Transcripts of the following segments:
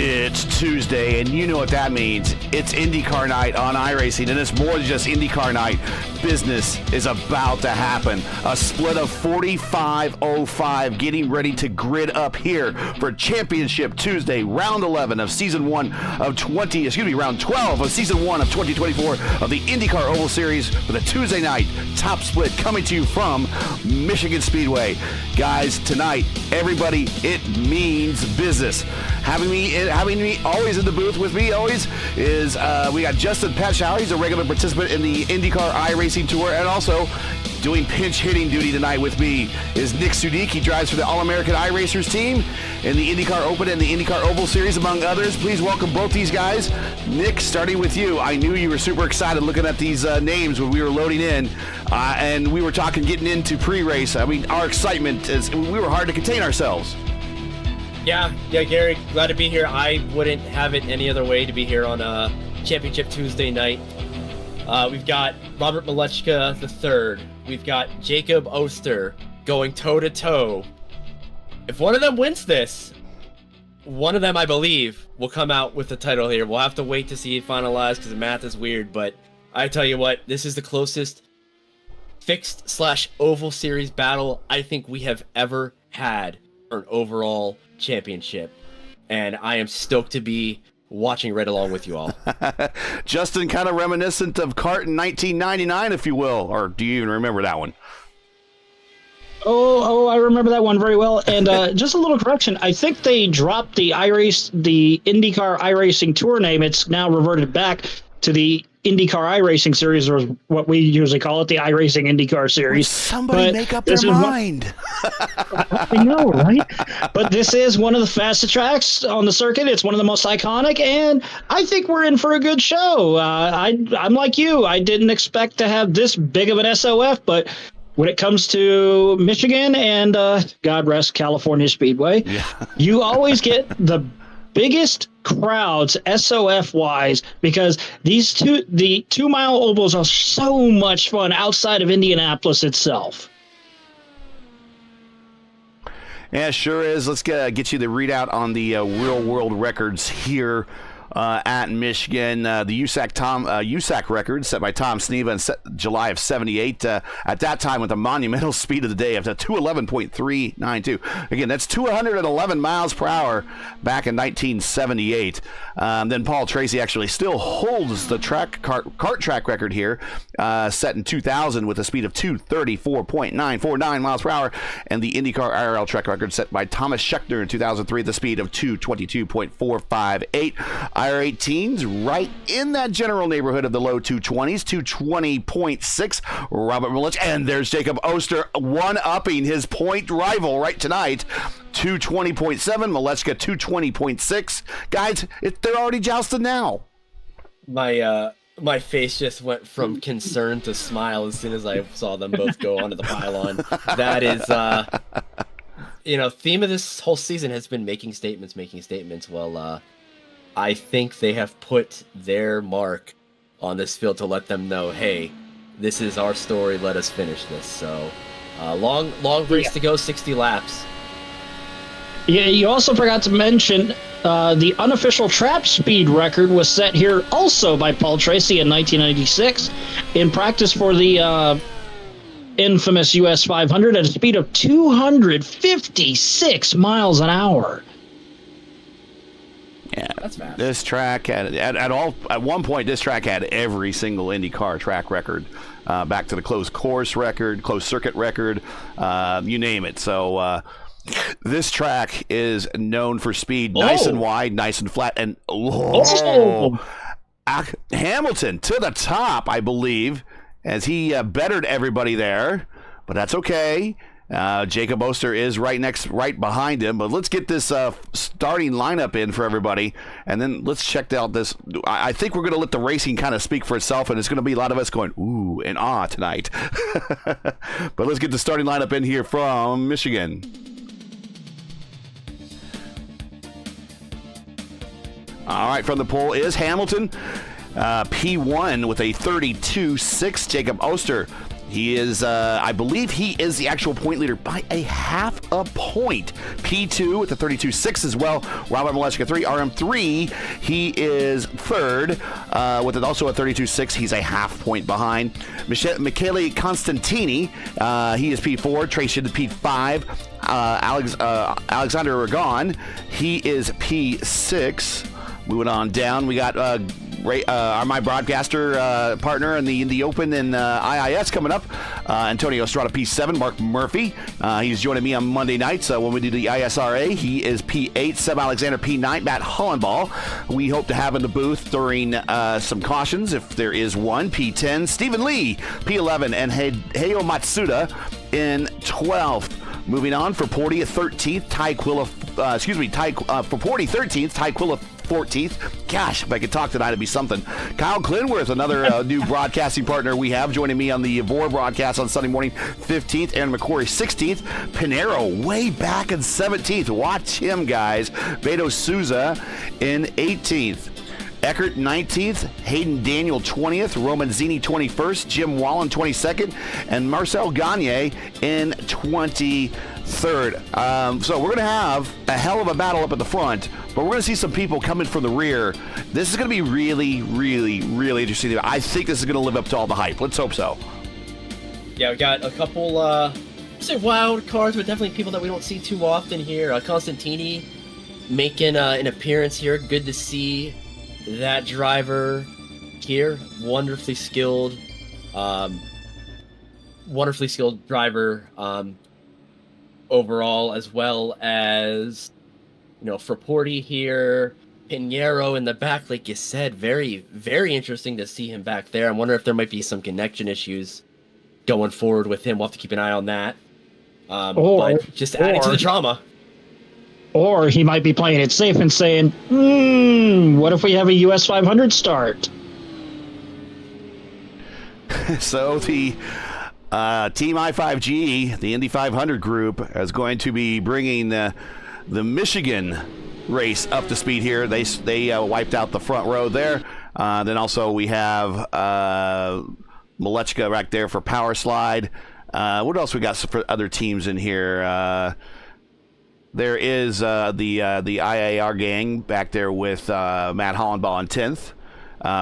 It's Tuesday, and you know what that means. It's IndyCar night on iRacing, and it's more than just IndyCar night. Business is about to happen. A split of 45:05 getting ready to grid up here for Championship Tuesday, round 11 of season 1 of round 12 of season 1 of 2024 of the IndyCar Oval Series with a Tuesday night top split coming to you from Michigan Speedway. Guys, tonight, everybody, it means business. Having me always in the booth with me always is we got Justin Pachow. He's a regular participant in the IndyCar iRacing Tour, and also doing pinch hitting duty tonight with me is Nick Sudik. He drives for the All-American iRacers team in the IndyCar Open and the IndyCar Oval Series, among others. Please welcome both these guys. Nick, starting with you. I knew you were super excited looking at these names when we were loading in, and we were getting into pre-race. I mean, our excitement we were hard to contain ourselves. Yeah, Gary, glad to be here. I wouldn't have it any other way to be here on a Championship Tuesday night. We've got Robert Malechka III. We've got Jacob Oster going toe-to-toe. If one of them wins this, one of them, I believe, will come out with the title here. We'll have to wait to see it finalized because the math is weird, but I tell you what, this is the closest fixed/oval series battle I think we have ever had for an overall championship, and I am stoked to be watching right along with you all. Justin, kind of reminiscent of karting 1999, if you will, or do you even remember that one? Oh, I remember that one very well. And just a little correction. I think they dropped the IndyCar iRacing Tour name. It's now reverted back to the IndyCar iRacing Series, or what we usually call it, the iRacing IndyCar Series. Somebody make up their mind. I know, right? But this is one of the fastest tracks on the circuit. It's one of the most iconic, and I think we're in for a good show. I'm like you. I didn't expect to have this big of an SOF, but when it comes to Michigan and God rest California Speedway, you always get the biggest crowds SOF wise, because the 2 mile ovals are so much fun outside of Indianapolis itself. Yeah, sure is. Let's get you the readout on the real world records here at Michigan. The USAC record set by Tom Sneva in July of 78. At that time, with a monumental speed of the day of 211.392. Again, that's 211 miles per hour back in 1978. Then Paul Tracy actually still holds the kart track record here, set in 2000 with a speed of 234.949 miles per hour. And the IndyCar IRL track record set by Thomas Scheckter in 2003 at the speed of 222.458. IR18s right in that general neighborhood of the low 220s, 220.6. Robert Malech, and there's Jacob Oster one-upping his point rival right tonight. 220.7, Malechka 220.6. Guys, they're already jousted now. My face just went from concern to smile as soon as I saw them both go onto the pylon. That is, theme of this whole season has been making statements. Well, I think they have put their mark on this field to let them know, hey, this is our story. Let us finish this. So, long race to go, 60 laps. Yeah, you also forgot to mention the unofficial trap speed record was set here also by Paul Tracy in 1996 in practice for the infamous US 500 at a speed of 256 miles an hour. Yeah, that's fast. This track at one point, this track had every single IndyCar track record, back to the closed course record, closed circuit record, you name it. So this track is known for speed, nice and wide, nice and flat, and Hamilton to the top, I believe, as he bettered everybody there, but that's okay. Jacob Oster is right behind him, but let's get this starting lineup in for everybody, and then let's check out this. I think we're going to let the racing kind of speak for itself, and it's going to be a lot of us going ooh and ah tonight. But let's get the starting lineup in here from Michigan. All right, from the pole is Hamilton, P1 with a 32.6. Jacob Oster, He is, I believe he is the actual point leader by a half a point. P2 with the 32.6 as well. Robert Maleshka 3. RM3, he is third with also a 32.6. He's a half point behind. Michele Constantini, he is P4. Trace Shid P5. Alexander Aragon, he is P6. Moving on down, we got my broadcaster partner in the Indy Open and IIS coming up. Antonio Estrada P7, Mark Murphy. He's joining me on Monday nights when we do the ISRA. He is P8, Seb Alexander P9, Matt Hollenball. We hope to have in the booth during some cautions, if there is one. P10, Stephen Lee P11, and Heio Matsuda in 12th. Moving on for Porty at 13th, Ty Quilla, for Porty 13th, Ty Quilla 14th. Gosh, if I could talk tonight, it'd be something. Kyle Clinworth, another new broadcasting partner we have, joining me on the VOR broadcast on Sunday morning, 15th. Aaron McQuarrie, 16th. Pinero, way back in 17th. Watch him, guys. Beto Souza in 18th. Eckert 19th, Hayden Daniel 20th, Roman Zini 21st, Jim Wallen 22nd, and Marcel Gagne in 23rd. So we're going to have a hell of a battle up at the front, but we're going to see some people coming from the rear. This is going to be really, really, really interesting. I think this is going to live up to all the hype. Let's hope so. Yeah, we got a couple, say wild cards, but definitely people that we don't see too often here. Constantini making an appearance here. Good to see that driver here. Wonderfully skilled driver overall, as well as, for Porty here. Pinheiro in the back, like you said, very, very interesting to see him back there. I wonder if there might be some connection issues going forward with him. We'll have to keep an eye on that. But just adding to the drama. Or he might be playing it safe and saying, what if we have a US 500 start? So the Team I5G, the Indy 500 group, is going to be bringing the Michigan race up to speed here. They wiped out the front row there. Then also we have Malechka right there for Power Slide. What else we got for other teams in here? There is the IAR gang back there with Matt Hollenball in 10th.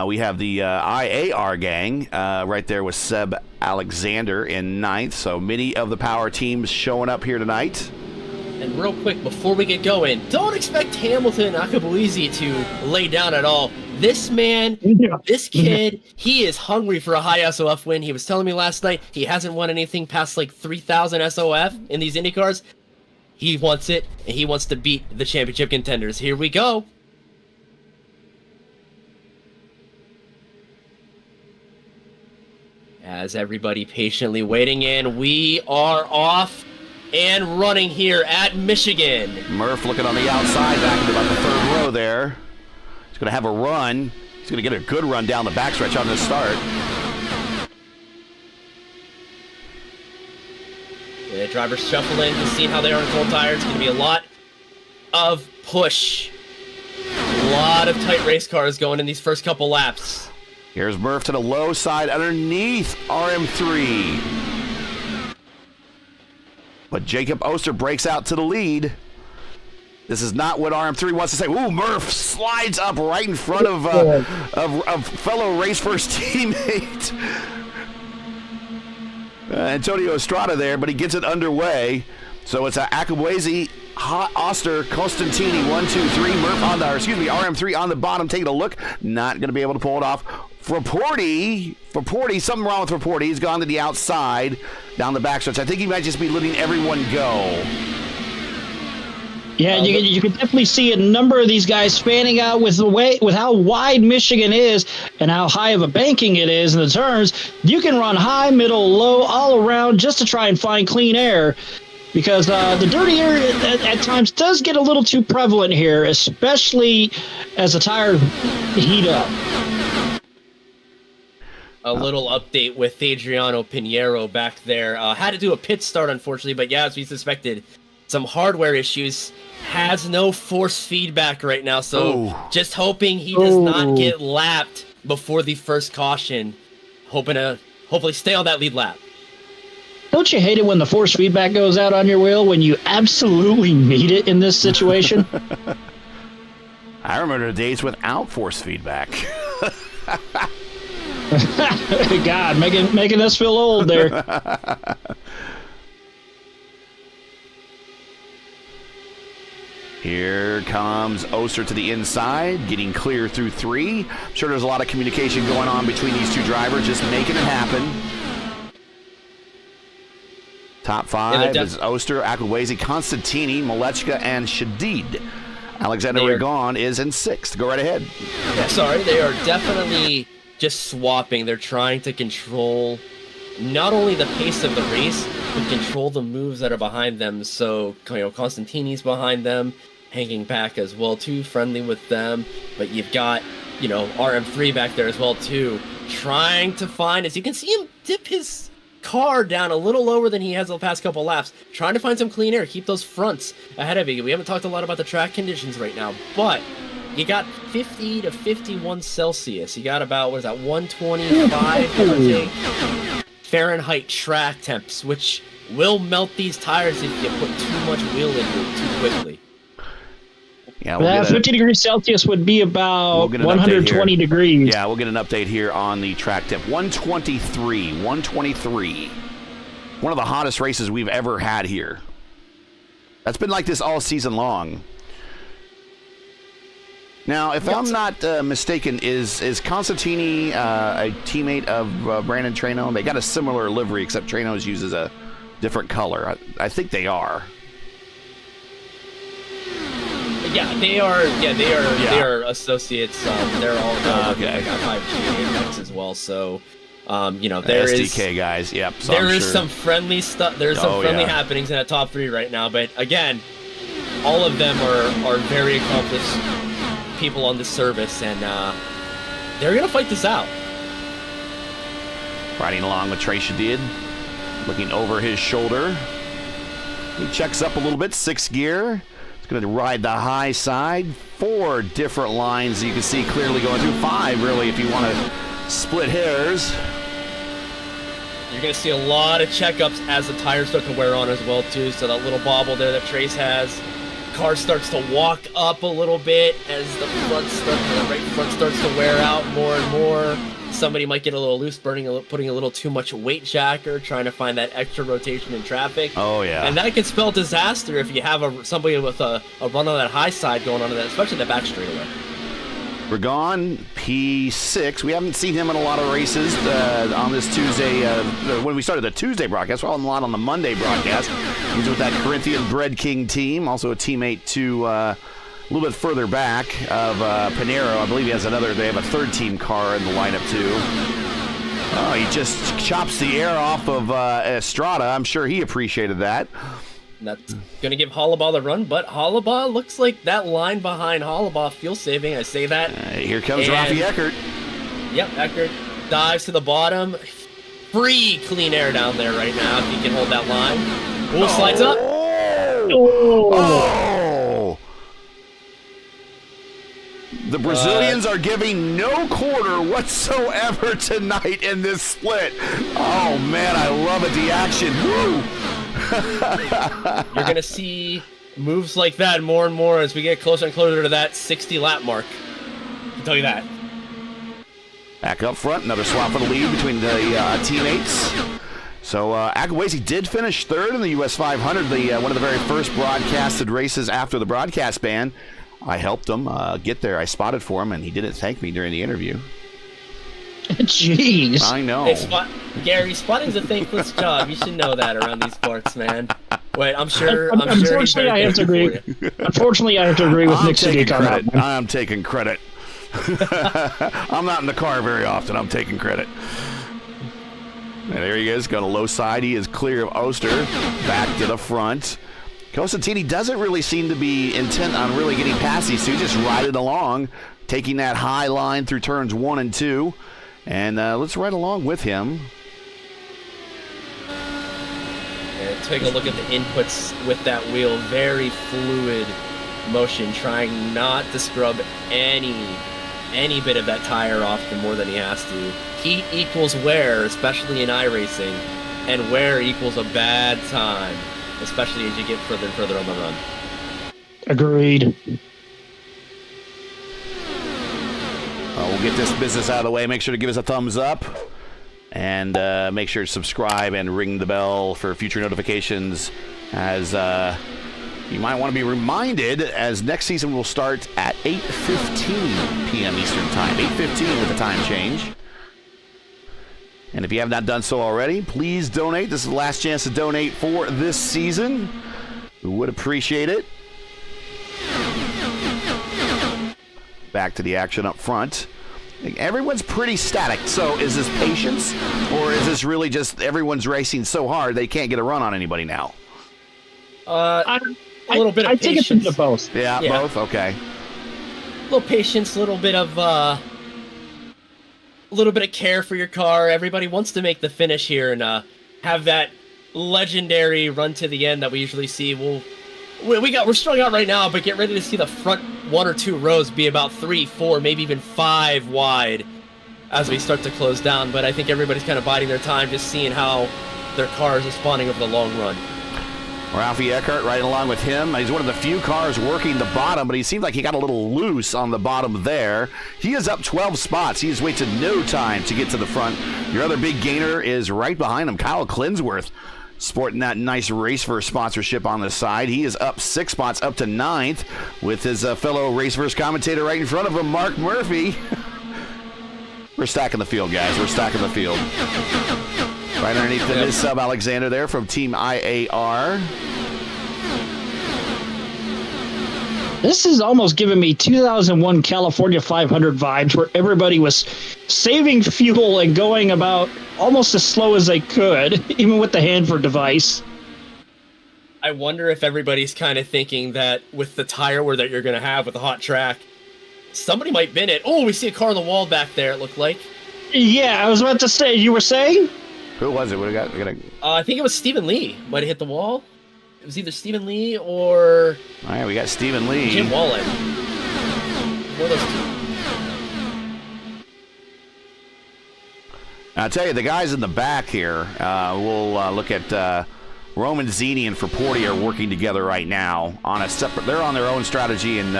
We have the IAR gang right there with Seb Alexander in 9th. So many of the power teams showing up here tonight. And real quick, before we get going, don't expect Hamilton Akabuizi to lay down at all. This man, this kid, he is hungry for a high SOF win. He was telling me last night he hasn't won anything past like 3,000 SOF in these IndyCars. He wants it, and he wants to beat the championship contenders. Here we go. As everybody patiently waiting in, we are off and running here at Michigan. Murph looking on the outside, back into about the third row there. He's going to have a run. He's going to get a good run down the backstretch on this start. The drivers shuffling, just seeing how they are on cold tires. It's going to be a lot of push. A lot of tight race cars going in these first couple laps. Here's Murph to the low side underneath RM3. But Jacob Oster breaks out to the lead. This is not what RM3 wants to say. Ooh, Murph slides up right in front of fellow RaceVerse teammate. Antonio Estrada there, but he gets it underway. So it's Akabuizi, Oster, Costantini, 1, 2, 3, Murph on the, RM3 on the bottom, taking a look. Not going to be able to pull it off. For Porty, something wrong with Porty. He's gone to the outside, down the backstretch. I think he might just be letting everyone go. Yeah, you can definitely see a number of these guys fanning out with how wide Michigan is and how high of a banking it is in the turns. You can run high, middle, low, all around just to try and find clean air, because the dirty air at times does get a little too prevalent here, especially as the tires heat up. A little update with Adriano Pinheiro back there. Had to do a pit start, unfortunately, but yeah, as we suspected, some hardware issues. Has no force feedback right now, so just hoping he does not get lapped before the first caution. Hoping to hopefully stay on that lead lap. Don't you hate it when the force feedback goes out on your wheel when you absolutely need it in this situation? I remember the days without force feedback. God, making us feel old there. Here comes Oster to the inside, getting clear through 3. I'm sure there's a lot of communication going on between these two drivers, just making it happen. Top 5 is Oster, Akwawezi, Constantini, Malechka, and Shadid. Alexander Rigon is in 6th. Go right ahead. Yeah, sorry, they are definitely just swapping. They're trying to control not only the pace of the race, but control the moves that are behind them. So, Constantini's behind them, hanging back as well too, friendly with them. But you've got, RM3 back there as well too, trying to find, as you can see him dip his car down a little lower than he has the past couple laps, trying to find some clean air, keep those fronts ahead of you. We haven't talked a lot about the track conditions right now, but you got 50 to 51 Celsius. You got about, 125 Fahrenheit track temps, which will melt these tires if you put too much wheel into it too quickly. Yeah, 50 degrees Celsius would be about 120 degrees. Yeah, we'll get an update here on the track temp. 123. One of the hottest races we've ever had here. That's been like this all season long. Now, if I'm not mistaken, is Constantini a teammate of Brandon Traino? They got a similar livery, except Traino's uses a different color. I think they are. Yeah, they are. Yeah, they are associates. They're all okay. They got 5G Apex as well. So, there SDK guys. Yep. So there is some friendly stuff. There's some friendly happenings in that top 3 right now. But again, all of them are very accomplished people on this service, and they're gonna fight this out. Riding along with Trey Shadid, looking over his shoulder. He checks up a little bit. 6th gear. Going to ride the high side. 4 different lines you can see clearly going through. 5 really if you want to split hairs. You're going to see a lot of checkups as the tires start to wear on as well too. So that little bobble there that Trace has, the car starts to walk up a little bit as the right front starts to wear out more and more. Somebody might get a little loose, putting a little too much weight jacker, trying to find that extra rotation in traffic. Oh, yeah. And that can spell disaster if you have somebody with a run on that high side going on to that, especially the back straightaway. Rigon, P6. We haven't seen him in a lot of races on this Tuesday. When we started the Tuesday broadcast, we're on a lot on the Monday broadcast. He's with that Corinthian Bread King team, also a teammate to... a little bit further back of Pinero. I believe they have a 3rd team car in the lineup too. Oh, he just chops the air off of Estrada. I'm sure he appreciated that. That's going to give Hollabaugh the run, but Hollabaugh looks like that line behind Hollabaugh fuel saving. I say that. Here comes Rafi Eckert. Yep, Eckert dives to the bottom. Free clean air down there right now if he can hold that line. Slides up. Oh! The Brazilians are giving no quarter whatsoever tonight in this split. Oh, man, I love it. The action. Woo! You're going to see moves like that more and more as we get closer and closer to that 60-lap mark. I can tell you that. Back up front, another swap for the lead between the teammates. So Akwawezi did finish 3rd in the US 500, one of the very first broadcasted races after the broadcast ban. I helped him get there. I spotted for him, and he didn't thank me during the interview. Jeez. I know. Hey, Gary, spotting's a thankless job. You should know that around these parts, man. Wait, I'm sure. Unfortunately, I have to agree. Unfortunately, I have to agree with Nick Siddiq on that. I'm taking credit. I'm not in the car very often. I'm taking credit. And there he is, got a low side. He is clear of Oster. Back to the front. Costantini doesn't really seem to be intent on really getting past these two. Just ride it along, taking that high line through turns 1 and 2. And let's ride along with him. And take a look at the inputs with that wheel. Very fluid motion, trying not to scrub any bit of that tire off more than he has to. Heat equals wear, especially in iRacing. and wear equals a bad time, especially as you get further and further on the run. Agreed. We'll get this business out of the way. Make sure to give us a thumbs up. And make sure to subscribe and ring the bell for future notifications, as you might want to be reminded, as next season will start at 8:15 p.m. Eastern Time. 8:15 with the time change. And if you have not done so already, please donate. This is the last chance to donate for this season. We would appreciate it. Back to the action up front. Everyone's pretty static. So is this patience, or is this really just everyone's racing so hard they can't get a run on anybody now? A little bit of I patience. think it's into both. Yeah, both? Okay. A little patience, a little bit of care for your car. Everybody wants to make the finish here and have that legendary run to the end that we usually see. We're strung out right now, but get ready to see the front 1 or 2 rows be about 3, 4, maybe even 5 wide as we start to close down. But I think everybody's kind of biding their time, just seeing how their car is responding over the long run. Ralphie Eckert right along with him. He's one of the few cars working the bottom, but he seemed like he got a little loose on the bottom there. He is up 12 spots. He has wasted no time to get to the front. Your other big gainer is right behind him, Kyle Clinsworth, sporting that nice RaceVerse sponsorship on the side. He is up 6 spots, up to 9th, with his fellow RaceVerse commentator right in front of him, Mark Murphy. We're stacking the field, guys. We're stacking the field. Right underneath him is Sub Alexander there from Team IAR. This is almost giving me 2001 California 500 vibes, where everybody was saving fuel and going about almost as slow as they could, even with the Hanford device. I wonder if everybody's kind of thinking that with the tire wear that you're going to have with the hot track, somebody might bin it. Oh, we see a car on the wall back there, it looked like. Yeah, I was about to say, you were saying? Who was it? What do we got? I think it was Stephen Lee. Might have hit the wall. It was either Stephen Lee or... All right, we got Stephen Lee. Jim Wallen. One of those two. I'll tell you, the guys in the back here, we'll look at Roman Zini and Fraporti are working together right now on a separate... They're on their own strategy and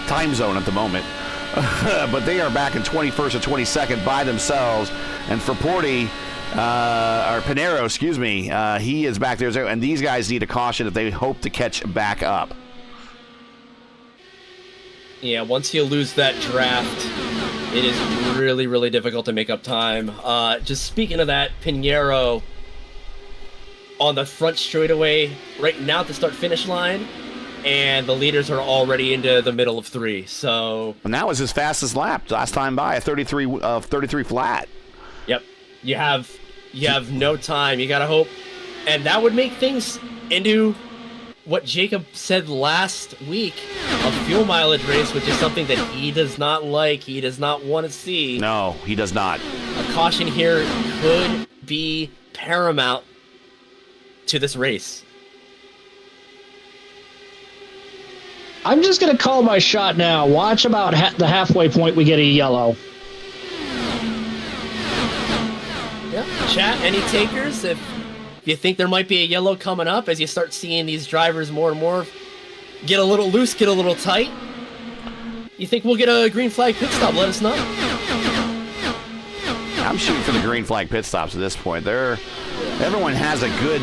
time zone at the moment. But they are back in 21st and 22nd by themselves. And Fraporti... or Pinero, excuse me, he is back there, and these guys need a caution if they hope to catch back up. Yeah, once you lose that draft, it is really, really difficult to make up time. Just speaking of that, Pinero on the front straightaway right now at the start-finish line, and the leaders are already into the middle of 3. So, And that was his fastest lap last time by, a 33 flat. Yep. You have no time. You gotta hope, and that would make things into what Jacob said last week, a fuel mileage race, which is something that he does not like. He does not want to see. No, he does not. A caution here could be paramount to this race. I'm just going to call my shot now. Watch about the halfway point, we get a yellow. Chat, any takers? If you think there might be a yellow coming up as you start seeing these drivers more and more get a little loose, get a little tight, you think we'll get a green flag pit stop? Let us know. I'm shooting for the green flag pit stops at this point. Everyone has a good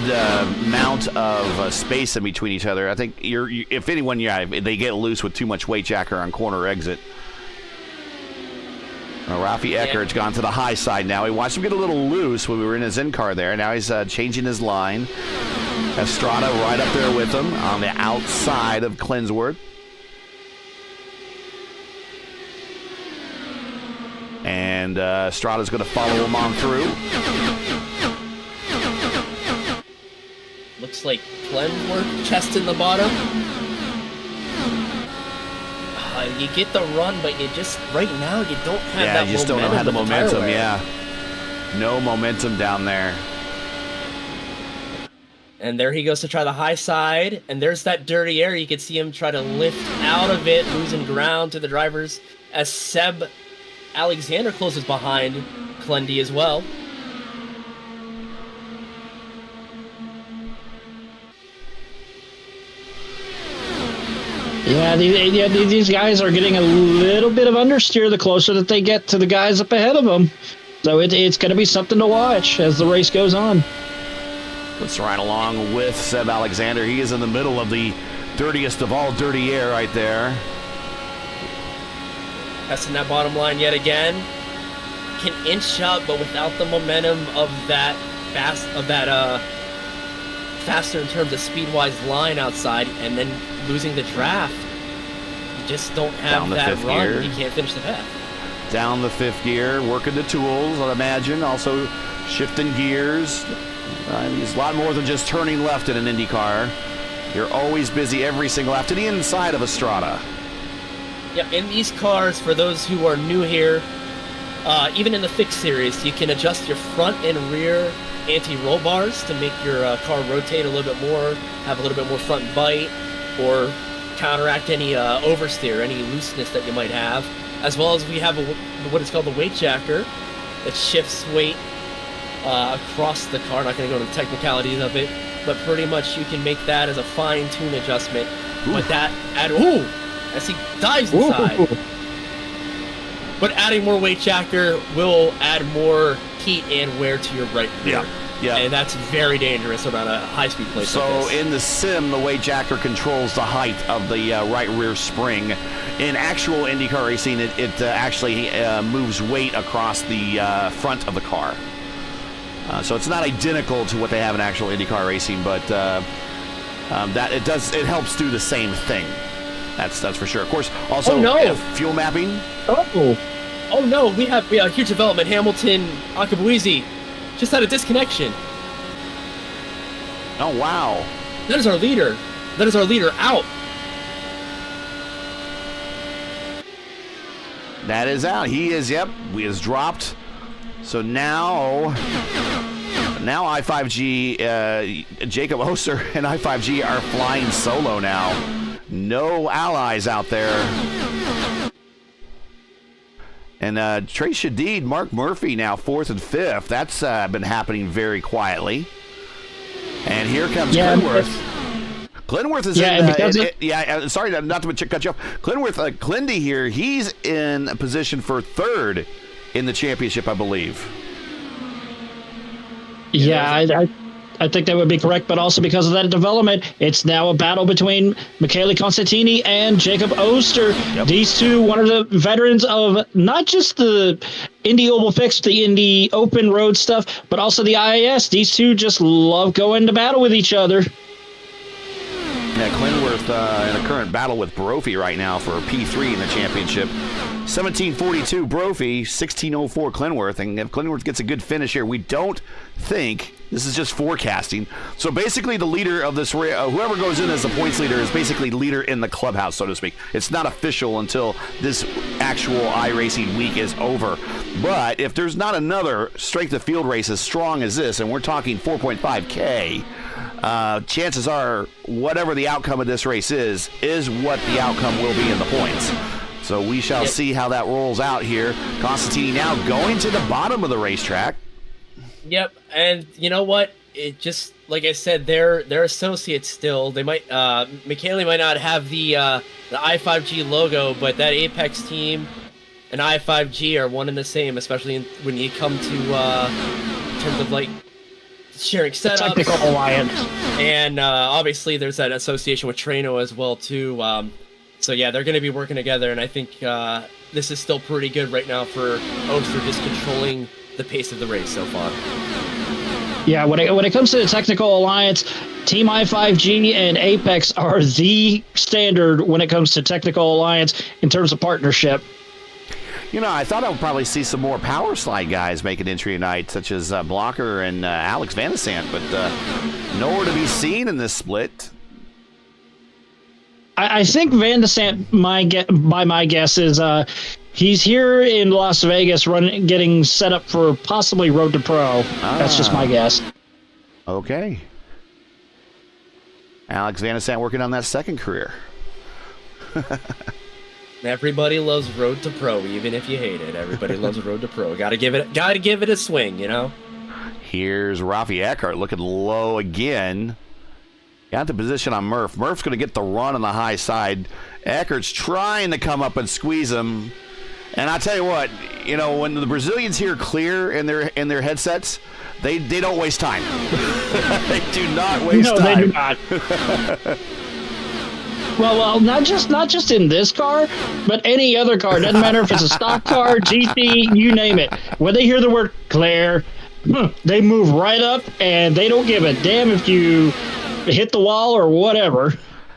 amount of space in between each other. I think if anyone, if they get loose with too much weight jacker on corner exit. Ralphie Eckert's gone to the high side now. We watched him get a little loose when we were in his in-car there. Now he's changing his line. Estrada right up there with him on the outside of Clinsworth. And Estrada's going to follow him on through. Looks like Clinsworth chest in the bottom. You get the run, but you just, right now, you don't have that momentum. Yeah, you just don't have the momentum, tire wear. yeah. No momentum down there. And there he goes to try the high side, and there's that dirty air. You can see him try to lift out of it, losing ground to the drivers, as Seb Alexander closes behind Clendy as well. Yeah, these guys are getting a little bit of understeer the closer that they get to the guys up ahead of them. So it's going to be something to watch as the race goes on. Let's ride along with Seb Alexander. He is in the middle of the dirtiest of all dirty air right there. Testing that bottom line yet again. Can inch up, but without the momentum of that faster in terms of speed-wise line outside, and then losing the draft. You just don't have that run. Gear. You can't finish the path. Down the fifth gear, working the tools, I'd imagine. Also shifting gears. He's a lot more than just turning left in an IndyCar. You're always busy every single lap to the inside of a strata. Yeah, in these cars, for those who are new here, even in the fixed series, you can adjust your front and rear anti-roll bars to make your car rotate a little bit more, have a little bit more front bite, or counteract any oversteer, any looseness that you might have. As well as we have what is called the weight jacker that shifts weight across the car. Not going to go into the technicalities of it, but pretty much you can make that as a fine-tune adjustment. Ooh. But that as he dives inside. Ooh. But adding more weight jacker will add more heat and wear to your right rear. Yeah. And that's very dangerous around a high-speed place. So like this. In the sim, the weight jacker controls the height of the right rear spring. In actual IndyCar racing, it actually moves weight across the front of the car. So it's not identical to what they have in actual IndyCar racing, but that it helps do the same thing. That's for sure. Of course, also fuel mapping. Oh no, we have a huge development. Hamilton, Akabuizi just had a disconnection. Oh wow. That is our leader. That is our leader out. That is out. He is dropped. So now I5G, Jacob Oster and I5G are flying solo now. No allies out there. And Trey Shadid, Mark Murphy now 4th and 5th. That's been happening very quietly. And here comes Glenworth. Glenworth is sorry not to cut you off. Glenworth, Glendy here, he's in a position for 3rd in the championship, I believe. Yeah, I think that would be correct, but also because of that development, it's now a battle between Michele Constantini and Jacob Oster. Yep. These two, one of the veterans of not just the Indy Oval Fix, the Indy Open Road stuff, but also the IAS. These two just love going to battle with each other. Yeah, Glenworth in a current battle with Brophy right now for P3 in the championship. 1742 Brophy, 1604 Glenworth, and if Glenworth gets a good finish here, we don't think, this is just forecasting, so basically the leader of this, whoever goes in as the points leader is basically leader in the clubhouse, so to speak. It's not official until this actual iRacing week is over, but if there's not another strength of field race as strong as this, and we're talking 4.5K, chances are whatever the outcome of this race is what the outcome will be in the points. So we shall see how that rolls out here. Constantini now going to the bottom of the racetrack. Yep, and you know what? It just, like I said, they're associates still. They might, Michele might not have the i5G logo, but that Apex team and i5G are one and the same, especially when you come to in terms of like sharing setups. Technical alliance. And obviously there's that association with Trano as well too. So yeah, they're going to be working together, and I think this is still pretty good right now for Oster, just controlling the pace of the race so far. Yeah, when it comes to the technical alliance, Team i5G and Apex are the standard when it comes to technical alliance in terms of partnership. You know, I thought I would probably see some more power slide guys make an entry tonight, such as Blocker and Alex Van de Sant, but nowhere to be seen in this split. I think Van de Sant, by my guess, is he's here in Las Vegas getting set up for possibly Road to Pro. That's just my guess. Okay. Alex Van de Sant working on that second career. Everybody loves Road to Pro, even if you hate it. Everybody loves Road to Pro. Gotta give it a swing, you know? Here's Rafi Eckhart looking low again. Got the position on Murph. Murph's going to get the run on the high side. Eckert's trying to come up and squeeze him. And I tell you what, when the Brazilians hear clear in their headsets, they don't waste time. They do not waste time. No, they do not. Well, not just in this car, but any other car. Doesn't matter if it's a stock car, GT, you name it. When they hear the word clear, they move right up, and they don't give a damn if you hit the wall or whatever.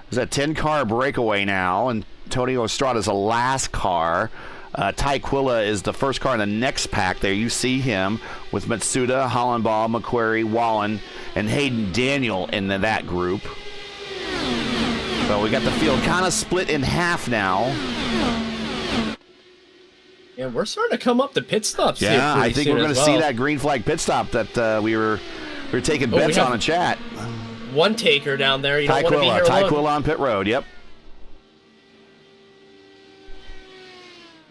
There's a 10-car breakaway now, and Antonio Estrada's the last car. Ty Quilla is the first car in the next pack. There you see him with Matsuda, Hollenbaugh, McQuarrie, Wallen, and Hayden Daniel in that group. So we got the field kind of split in half now. Yeah, we're starting to come up the pit stops. Yeah, here I think we're going to see that green flag pit stop that we were taking bets on in chat. One taker down there. You Ty don't want to be here Ty alone. Quilla on pit road. Yep.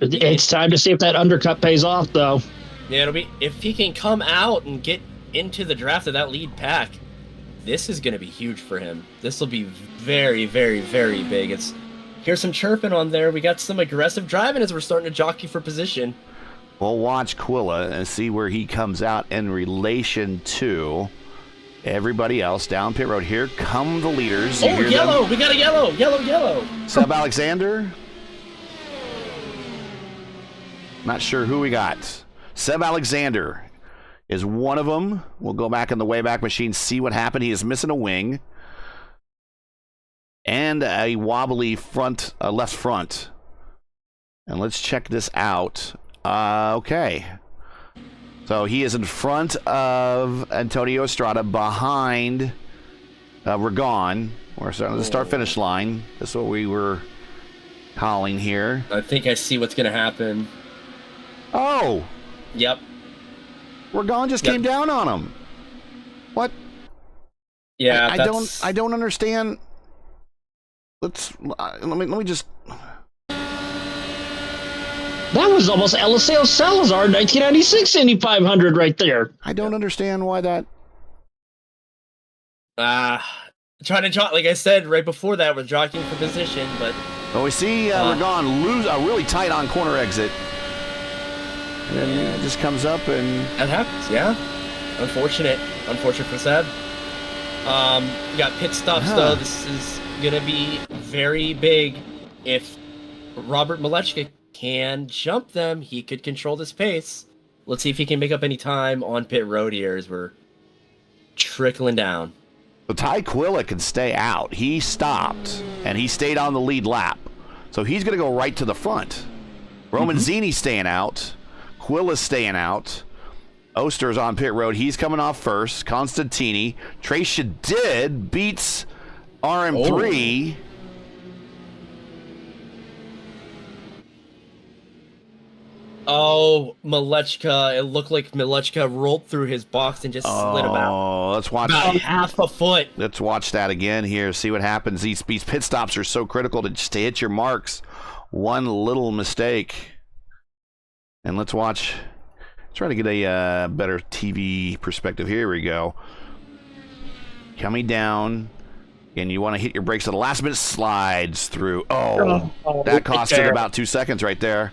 It's time to see if that undercut pays off, though. Yeah, it'll be if he can come out and get into the draft of that lead pack. This is going to be huge for him. This will be very, very, very big. Here's some chirping on there. We got some aggressive driving as we're starting to jockey for position. We'll watch Quilla and see where he comes out in relation to everybody else down pit road. Here come the leaders. You hear yellow! Them? We got a yellow! Yellow! Seb Alexander. Not sure who we got. Seb Alexander is one of them. We'll go back in the Wayback Machine, see what happened. He is missing a wing and a wobbly front, left front. And let's check this out. Okay. So he is in front of Antonio Estrada, behind Ragon. We're starting the start-finish line. That's what we were calling here. I think I see what's going to happen. Oh! Yep. Ragon just came down on him. What? Yeah, I don't understand. Let me just. That was almost Eliseo Salazar 1996 Indy 500 right there. I don't understand why that. Trying to jock, like I said right before that, we're jockeying for position, but. Well, we see Ragon lose a really tight on corner exit. And then it just comes up and... That happens, yeah. Unfortunate for Seb. We got pit stops, though. This is going to be very big. If Robert Malechka can jump them, he could control this pace. Let's see if he can make up any time on pit road here as we're trickling down. So Ty Quilla can stay out. He stopped, and he stayed on the lead lap. So he's going to go right to the front. Roman Zini's staying out. Quilla's staying out. Oster's on pit road. He's coming off first. Constantini. Trace Shadid beats RM3. Oh, Malechka. It looked like Malechka rolled through his box and just slid about. Let's watch about half a foot. Let's watch that again here. See what happens. These pit stops are so critical to just hit your marks. One little mistake. And let's watch. Try to get a better TV perspective. Here we go. Coming down. And you want to hit your brakes at the last minute, slides through. That costed about 2 seconds right there.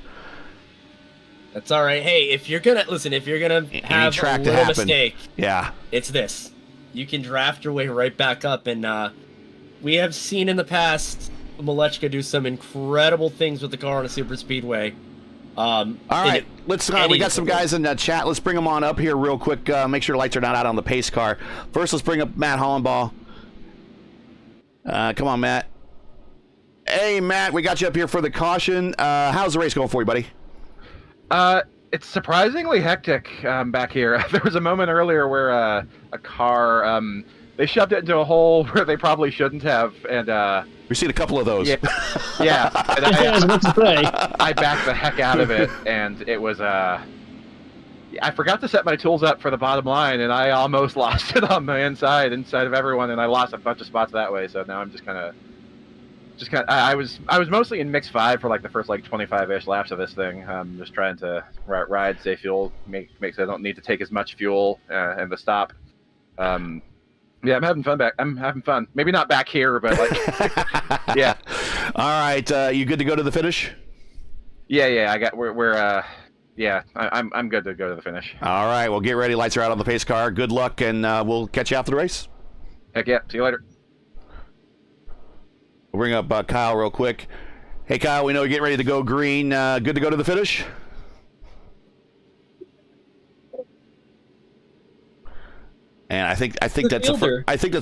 That's all right. Hey, if you're gonna have a little mistake, it's this. You can draft your way right back up, and we have seen in the past Malechka do some incredible things with the car on a super speedway. All right, let's. We got some guys in the chat. Let's bring them on up here real quick. Make sure the lights are not out on the pace car. First, let's bring up Matt Hollenbaugh. Come on, Matt. Hey, Matt, we got you up here for the caution. How's the race going for you, buddy? It's surprisingly hectic back here. There was a moment earlier where a car, they shoved it into a hole where they probably shouldn't have, and we've seen a couple of those. Yeah. And I backed the heck out of it, and it was I forgot to set my tools up for the bottom line, and I almost lost it on the inside of everyone, and I lost a bunch of spots that way. So now I'm just kind of. I was mostly in mix 5 for like the first like 25-ish laps of this thing. Just trying to ride, save fuel, make so I don't need to take as much fuel in the stop. Yeah, I'm having fun I'm having fun. Maybe not back here, but like, yeah. All right, you good to go to the finish? Yeah. I'm good to go to the finish. All right, well, get ready. Lights are out on the pace car. Good luck, and we'll catch you after the race. Heck yeah. See you later. We'll bring up Kyle real quick. Hey, Kyle, we know you're getting ready to go green. Good to go to the finish? And I think that's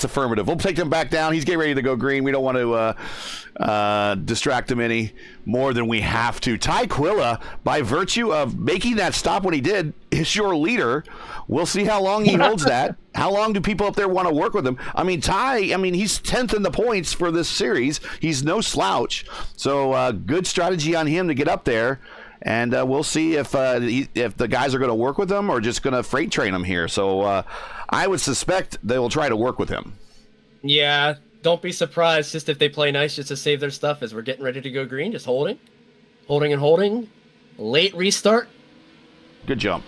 affirmative. We'll take him back down. He's getting ready to go green. We don't want to distract him any more than we have to. Ty Quilla, by virtue of making that stop when he did, is your leader. We'll see how long he holds that. How long do people up there want to work with him? I mean, he's 10th in the points for this series. He's no slouch. So good strategy on him to get up there. And we'll see if the guys are going to work with him or just going to freight train him here. So I would suspect they will try to work with him. Yeah, don't be surprised just if they play nice just to save their stuff as we're getting ready to go green. Just holding. Late restart. Good jump.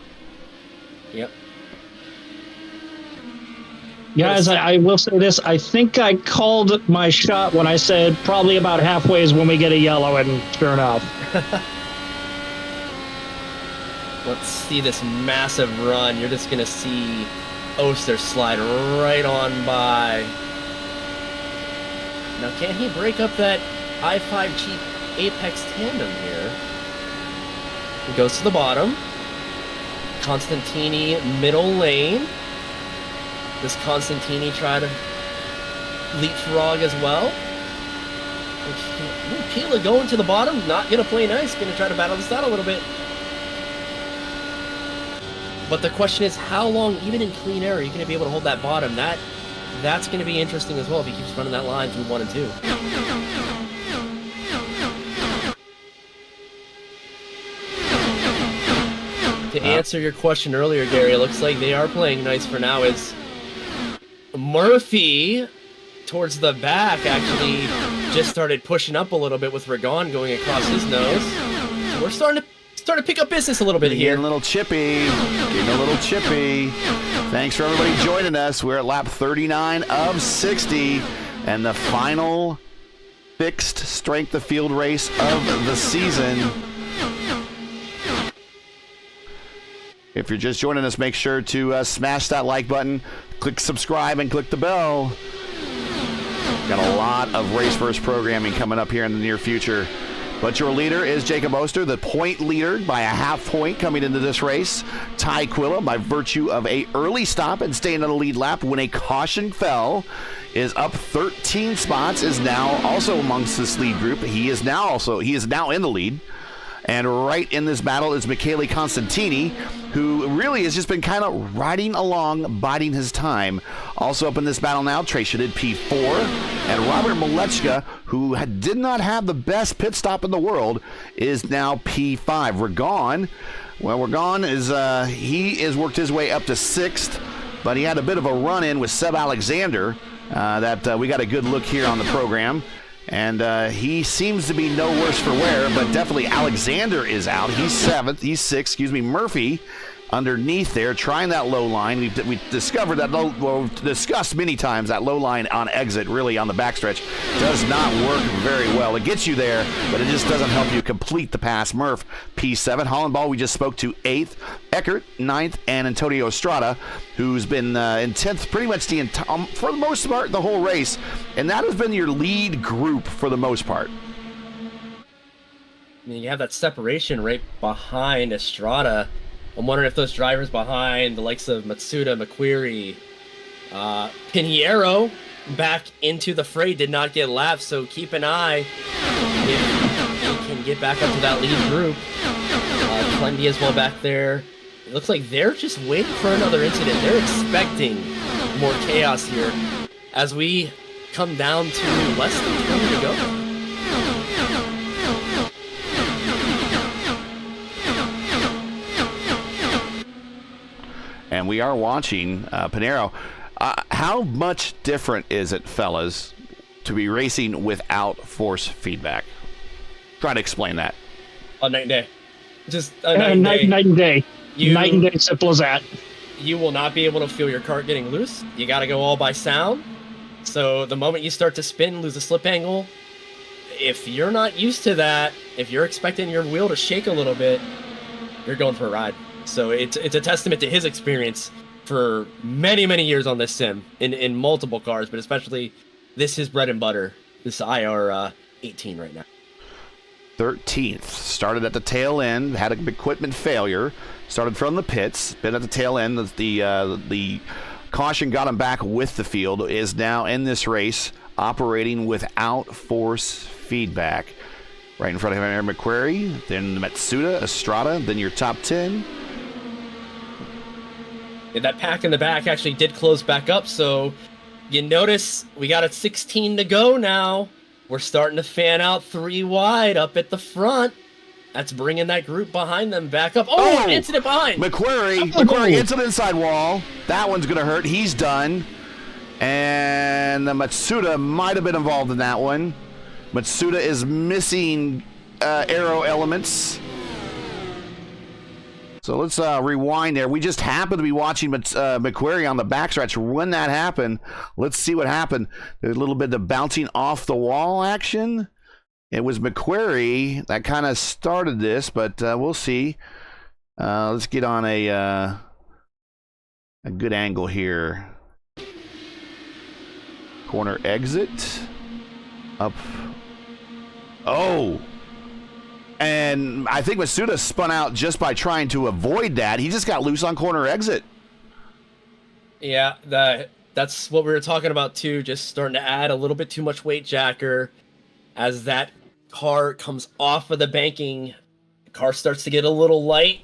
Yep. Guys, I will say this. I think I called my shot when I said probably about halfway is when we get a yellow, and sure enough. Let's see this massive run. You're just going to see Oster slide right on by. Now, can he break up that I-5 Jeep Apex tandem here? He goes to the bottom. Constantini, middle lane. Does Constantini try to leapfrog as well? Pila going to the bottom, not going to play nice, going to try to battle this out a little bit. But the question is, how long, even in clean air, are you going to be able to hold that bottom? That's going to be interesting as well if he keeps running that line through 1 and 2. To answer your question earlier, Gary, it looks like they are playing nice for now. Is Murphy towards the back actually just started pushing up a little bit with Ragon going across his nose. So we're starting to pick up business a little bit here. Getting a little chippy. Thanks for everybody joining us. We're at lap 39 of 60 and the final fixed strength of field race of the season. If you're just joining us, make sure to smash that like button, click subscribe, and click the bell. Got a lot of RaceVerse programming coming up here in the near future. But your leader is Jacob Oster, the point leader by a half point coming into this race. Ty Quilla, by virtue of a early stop and staying on the lead lap when a caution fell, is up 13 spots, is now also amongst this lead group. He is now in the lead. And right in this battle is Michele Constantini, who really has just been kind of riding along, biding his time. Also up in this battle now, Tracia did P4, and Robert Malechka, who did not have the best pit stop in the world, is now P5. Ragon he has worked his way up to 6th, but he had a bit of a run-in with Seb Alexander that we got a good look here on the program. And he seems to be no worse for wear, but definitely Alexander is out. He's 7th. He's 6th. Murphy underneath there, trying that low line. We discovered that discussed many times that low line on exit, really on the backstretch, does not work very well. It gets you there, but it just doesn't help you complete the pass. Murph, P7. Hollenball, we just spoke to 8th. Eckert, 9th, and Antonio Estrada, who's been in 10th pretty much for the most part the whole race, and that has been your lead group for the most part. You have that separation right behind Estrada. I'm wondering if those drivers behind the likes of Matsuda, McQuarrie, Pinheiro back into the fray did not get lapped, so keep an eye if he can get back up to that lead group. Clendy as well back there. It looks like they're just waiting for another incident. They're expecting more chaos here as we come down to less than 20 to go. And we are watching Pinheiro. How much different is it, fellas, to be racing without force feedback? Try to explain that. Night and day. Just night and day. Night and day. Night and day, simple as that. you will not be able to feel your kart getting loose. You got to go all by sound. So the moment you start to spin, lose a slip angle, if you're not used to that, if you're expecting your wheel to shake a little bit, you're going for a ride. So it's a testament to his experience for many, many years on this sim in multiple cars, but especially this is bread and butter, this IR 18 right now. 13th. Started at the tail end, had an equipment failure, started from the pits, been at the tail end. The caution got him back with the field, is now in this race operating without force feedback. Right in front of him, Aaron McQuarrie, then Matsuda, Estrada, then your top 10. And that pack in the back actually did close back up, so you notice we got a 16 to go now. We're starting to fan out 3 wide up at the front. That's bringing that group behind them back up. Oh, incident behind. McQuarrie into the inside wall. That one's going to hurt. He's done. And Matsuda might have been involved in that one. Matsuda is missing aero elements. So let's rewind there. We just happened to be watching McQuarrie on the backstretch when that happened. Let's see what happened. There's a little bit of bouncing off the wall action. It was McQuarrie that kind of started this, but we'll see. Let's get on a good angle here. Corner exit. Up. Oh! And I think Matsuda spun out just by trying to avoid that. He just got loose on corner exit. Yeah, that's what we were talking about too. Just starting to add a little bit too much weight jacker. As that car comes off of the banking, the car starts to get a little light.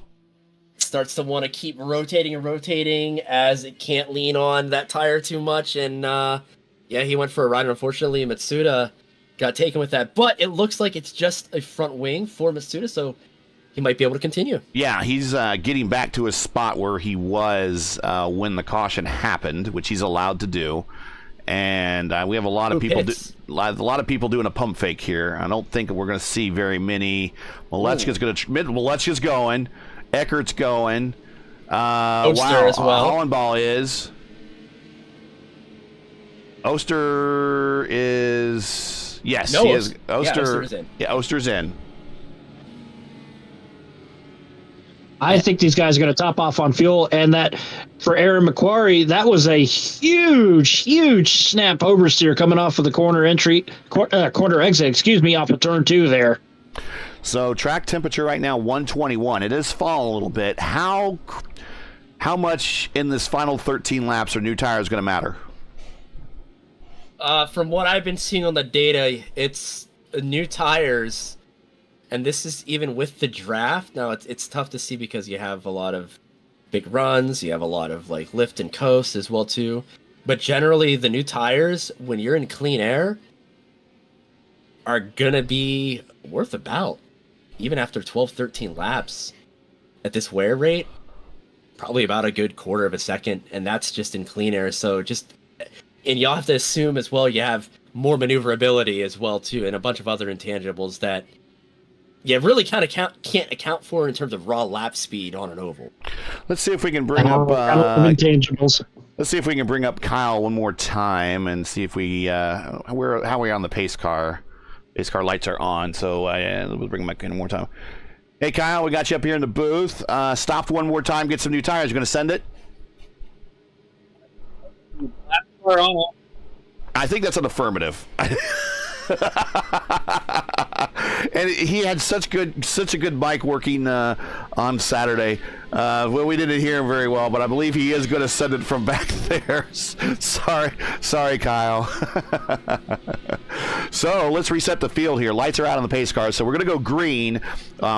It starts to want to keep rotating and rotating as it can't lean on that tire too much. And yeah, he went for a ride. And unfortunately, Matsuda got taken with that, but it looks like it's just a front wing for Matsuda, so he might be able to continue. Yeah, he's getting back to his spot where he was when the caution happened, which he's allowed to do. And we have a lot of people, a lot of people doing a pump fake here. I don't think we're going to see very many. Malechka's going, Eckert's going. Oster as well. Hollenball is. Oster is. Yes, no, he is. Oster is in. Yeah, Oster's in. I think these guys are going to top off on fuel, and that for Aaron McQuarrie, that was a huge snap oversteer coming off of the corner exit, off of turn 2 there. So track temperature right now 121. It has fallen a little bit. How much in this final 13 laps are new tires going to matter? From what I've been seeing on the data, it's new tires, and this is even with the draft. Now, it's tough to see because you have a lot of big runs, you have a lot of like lift and coast as well too. But generally, the new tires, when you're in clean air, are gonna be worth about, even after 12, 13 laps, at this wear rate, probably about a good quarter of a second, and that's just in clean air. So and you'll have to assume as well you have more maneuverability as well too, and a bunch of other intangibles that you really kind of can't account for in terms of raw lap speed on an oval. Let's see if we can bring up intangibles. Let's see if we can bring up Kyle one more time and see if we how are we on the pace car. Pace car lights are on, so we'll bring him back in one more time. Hey Kyle, we got you up here in the booth. Stopped one more time, get some new tires. You gonna send it? I think that's an affirmative. And he had such a good bike working on Saturday. Well, we didn't hear him very well, but I believe he is going to send it from back there. Sorry, Kyle. So let's reset the field here. Lights are out on the pace car, so we're going to go green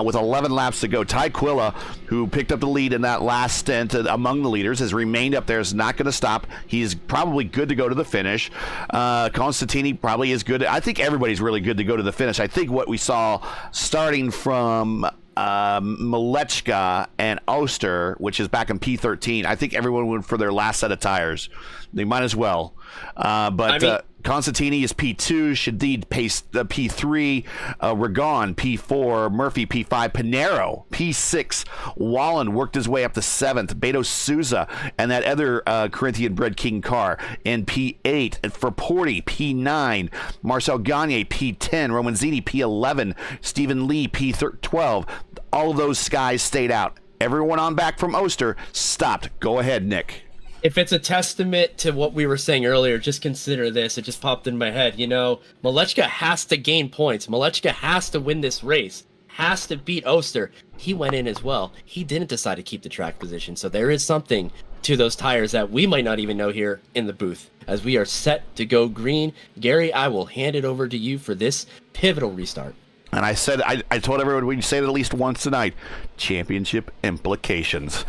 with 11 laps to go. Ty Quilla, who picked up the lead in that last stint among the leaders, has remained up there. Is not going to stop. He's probably good to go to the finish. Constantini probably is good. I think everybody's really good to go to the finish. I think what we saw starting from Malechka and Oster, which is back in P13, I think everyone went for their last set of tires. They might as well. But Constantini is P2, Shadid P3, Ragon P4, Murphy P5, Pinero P6, Wallen worked his way up to 7th, Beto Souza and that other Corinthian-bred King car in P8, and for Porty P9, Marcel Gagne P10, Romanzini P11, Stephen Lee P12. All of those guys stayed out. Everyone on back from Oster stopped. Go ahead, Nick. If it's a testament to what we were saying earlier, just consider this. It just popped in my head. You know, Malechka has to gain points. Malechka has to win this race, has to beat Oster. He went in as well. He didn't decide to keep the track position. So there is something to those tires that we might not even know here in the booth. As we are set to go green, Gary, I will hand it over to you for this pivotal restart. And I said, I told everyone we'd say it at least once tonight. Championship implications.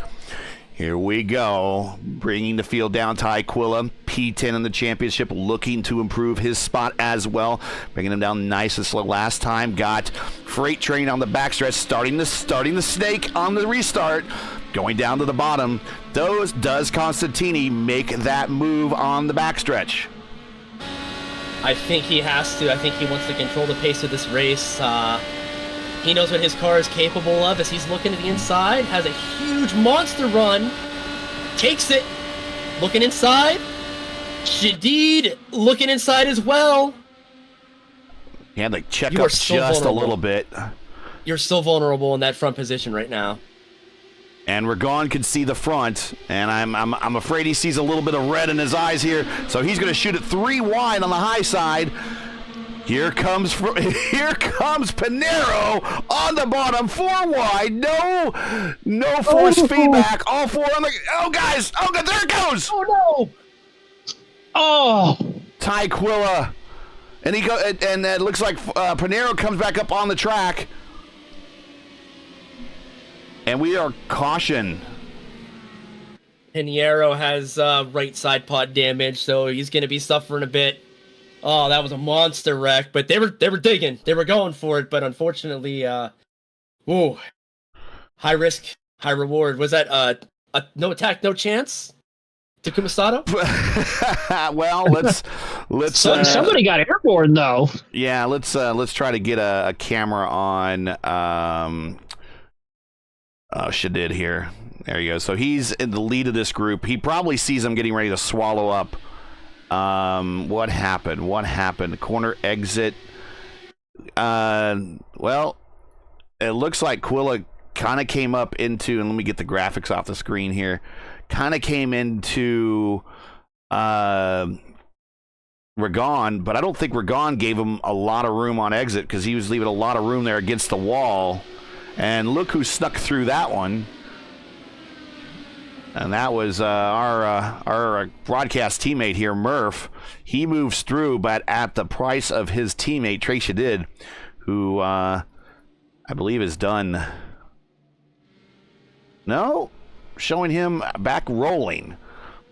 Here we go, bringing the field down. Ty Quilla, P10 in the championship, looking to improve his spot as well. Bringing him down nice and slow last time. Got Freight Train on the backstretch, starting the snake on the restart. Going down to the bottom. Does Constantini make that move on the backstretch? I think he has to. I think he wants to control the pace of this race. He knows what his car is capable of as he's looking to the inside. Has a huge monster run. Takes it. Looking inside. Shadid looking inside as well. He had to check up just a little bit. You're still vulnerable in that front position right now. And Ragon can see the front, and I'm afraid he sees a little bit of red in his eyes here, so he's going to shoot it 3 wide on the high side. Here comes Pinero on the bottom, 4 wide. No force feedback. All 4 on the. Oh, guys! Oh, God! There it goes! Oh no! Oh, Ty Quilla, and it looks like Pinero comes back up on the track. And we are caution. Pinheiro has right side pod damage, so he's going to be suffering a bit. Oh, that was a monster wreck, but they were digging. They were going for it, but unfortunately, high risk, high reward. Was that a no attack, no chance to Kumasato? Well, let's somebody got airborne though. Yeah, let's try to get a camera on Shadid here. There you go. So he's in the lead of this group. He probably sees him getting ready to swallow up. What happened? Corner exit. Well, it looks like Quilla kind of came up into, and let me get the graphics off the screen here. Kind of came into Ragon, but I don't think Ragon gave him a lot of room on exit because he was leaving a lot of room there against the wall. And look who snuck through that one. And that was our broadcast teammate here, Murph. He moves through, but at the price of his teammate, Trey Shadid, who I believe is done. No, showing him back rolling.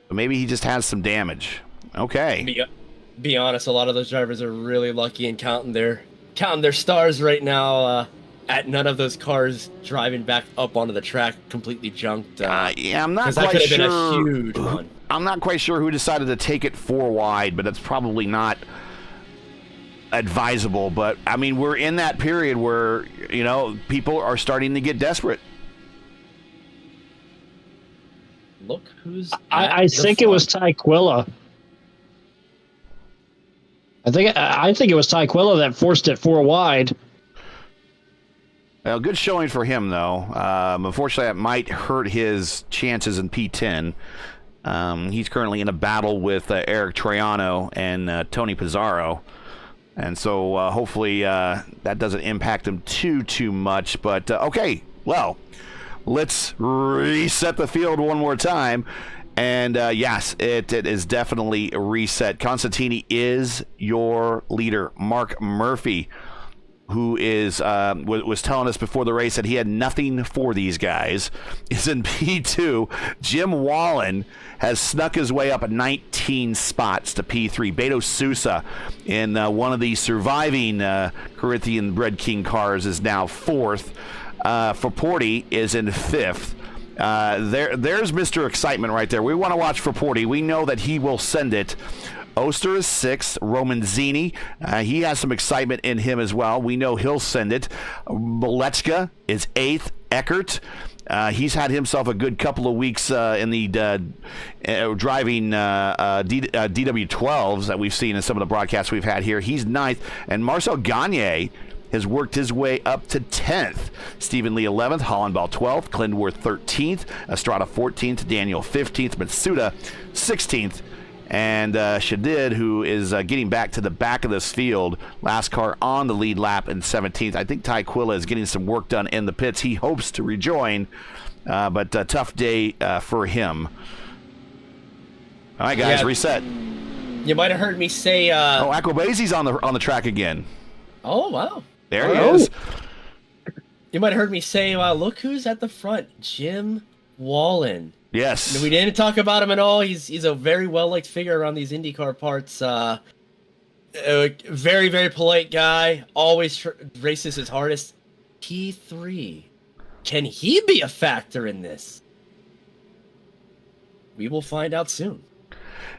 But maybe he just has some damage. Okay. Be honest, a lot of those drivers are really lucky in counting their stars right now. At none of those cars driving back up onto the track completely junked. Yeah, I'm not that quite could have sure. Been a huge one. I'm not quite sure who decided to take it 4 wide, but it's probably not advisable. But I mean, we're in that period where people are starting to get desperate. Look who's. I think it was Ty Quilla. I think it was Ty Quilla that forced it 4 wide. Well, good showing for him, though. Unfortunately, that might hurt his chances in P10. He's currently in a battle with Eric Troiano and Tony Pizarro. And so hopefully that doesn't impact him too much. But, okay, well, let's reset the field one more time. And, yes, it is definitely a reset. Constantini is your leader. Mark Murphy, who is was telling us before the race that he had nothing for these guys, is in P2. Jim Wallen has snuck his way up 19 spots to P3. Beto Sousa in one of the surviving Corinthian-bred King cars is now 4th. Forporti is in 5th. There's Mr. Excitement right there. We want to watch Forporti. We know that he will send it. Oster is 6th. Romanzini, he has some excitement in him as well. We know he'll send it. Malechka is 8th. Eckert, he's had himself a good couple of weeks in the driving DW12s that we've seen in some of the broadcasts we've had here. He's 9th. And Marcel Gagne has worked his way up to 10th. Stephen Lee 11th, Hollenbaugh 12th, Klindworth 13th, Estrada 14th, Daniel 15th, Matsuda 16th, and Shadid, who is getting back to the back of this field, last car on the lead lap in 17th. I think Ty Quilla is getting some work done in the pits. He hopes to rejoin, but a tough day for him. All right, guys, reset. You might have heard me say... Aquabase's on the track again. Oh, wow. There he is. You might have heard me say, look who's at the front. Jim Wallen. Yes. We didn't talk about him at all. He's a very well-liked figure around these IndyCar parts. Very, very polite guy. Always races his hardest. T3. Can he be a factor in this? We will find out soon.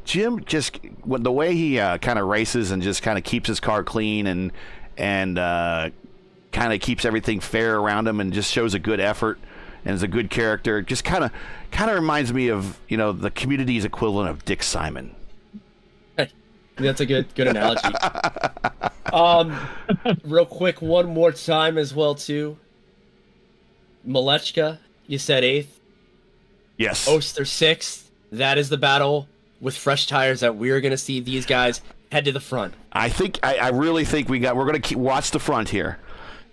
Jim, just the way he kind of races and just kind of keeps his car clean and kind of keeps everything fair around him and just shows a good effort and is a good character. Just kind of reminds me of, the community's equivalent of Dick Simon. That's a good analogy. Real quick, one more time as well, too. Malechka, you said 8th. Yes. Oster 6th. That is the battle with fresh tires that we're going to see these guys head to the front. I really think we're going to watch the front here.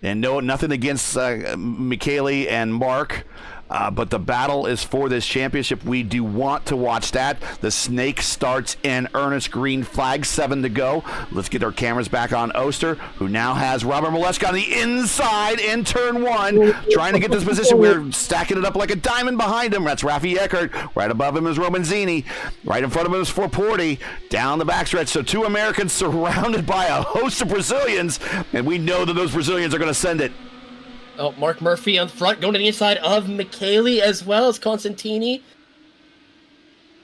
And no, nothing against Michele and Mark, but the battle is for this championship. We do want to watch that. The snake starts in earnest. Green flag, 7 to go. Let's get our cameras back on Oster, who now has Robert Malechka on the inside in turn 1, trying to get this position. We're stacking it up like a diamond behind him. That's Rafi Eckert. Right above him is Romanzini. Right in front of him is Forporti. Down the backstretch. So 2 Americans surrounded by a host of Brazilians, and we know that those Brazilians are going to send it. Oh, Mark Murphy on front, going to the inside of Michele as well as Constantini.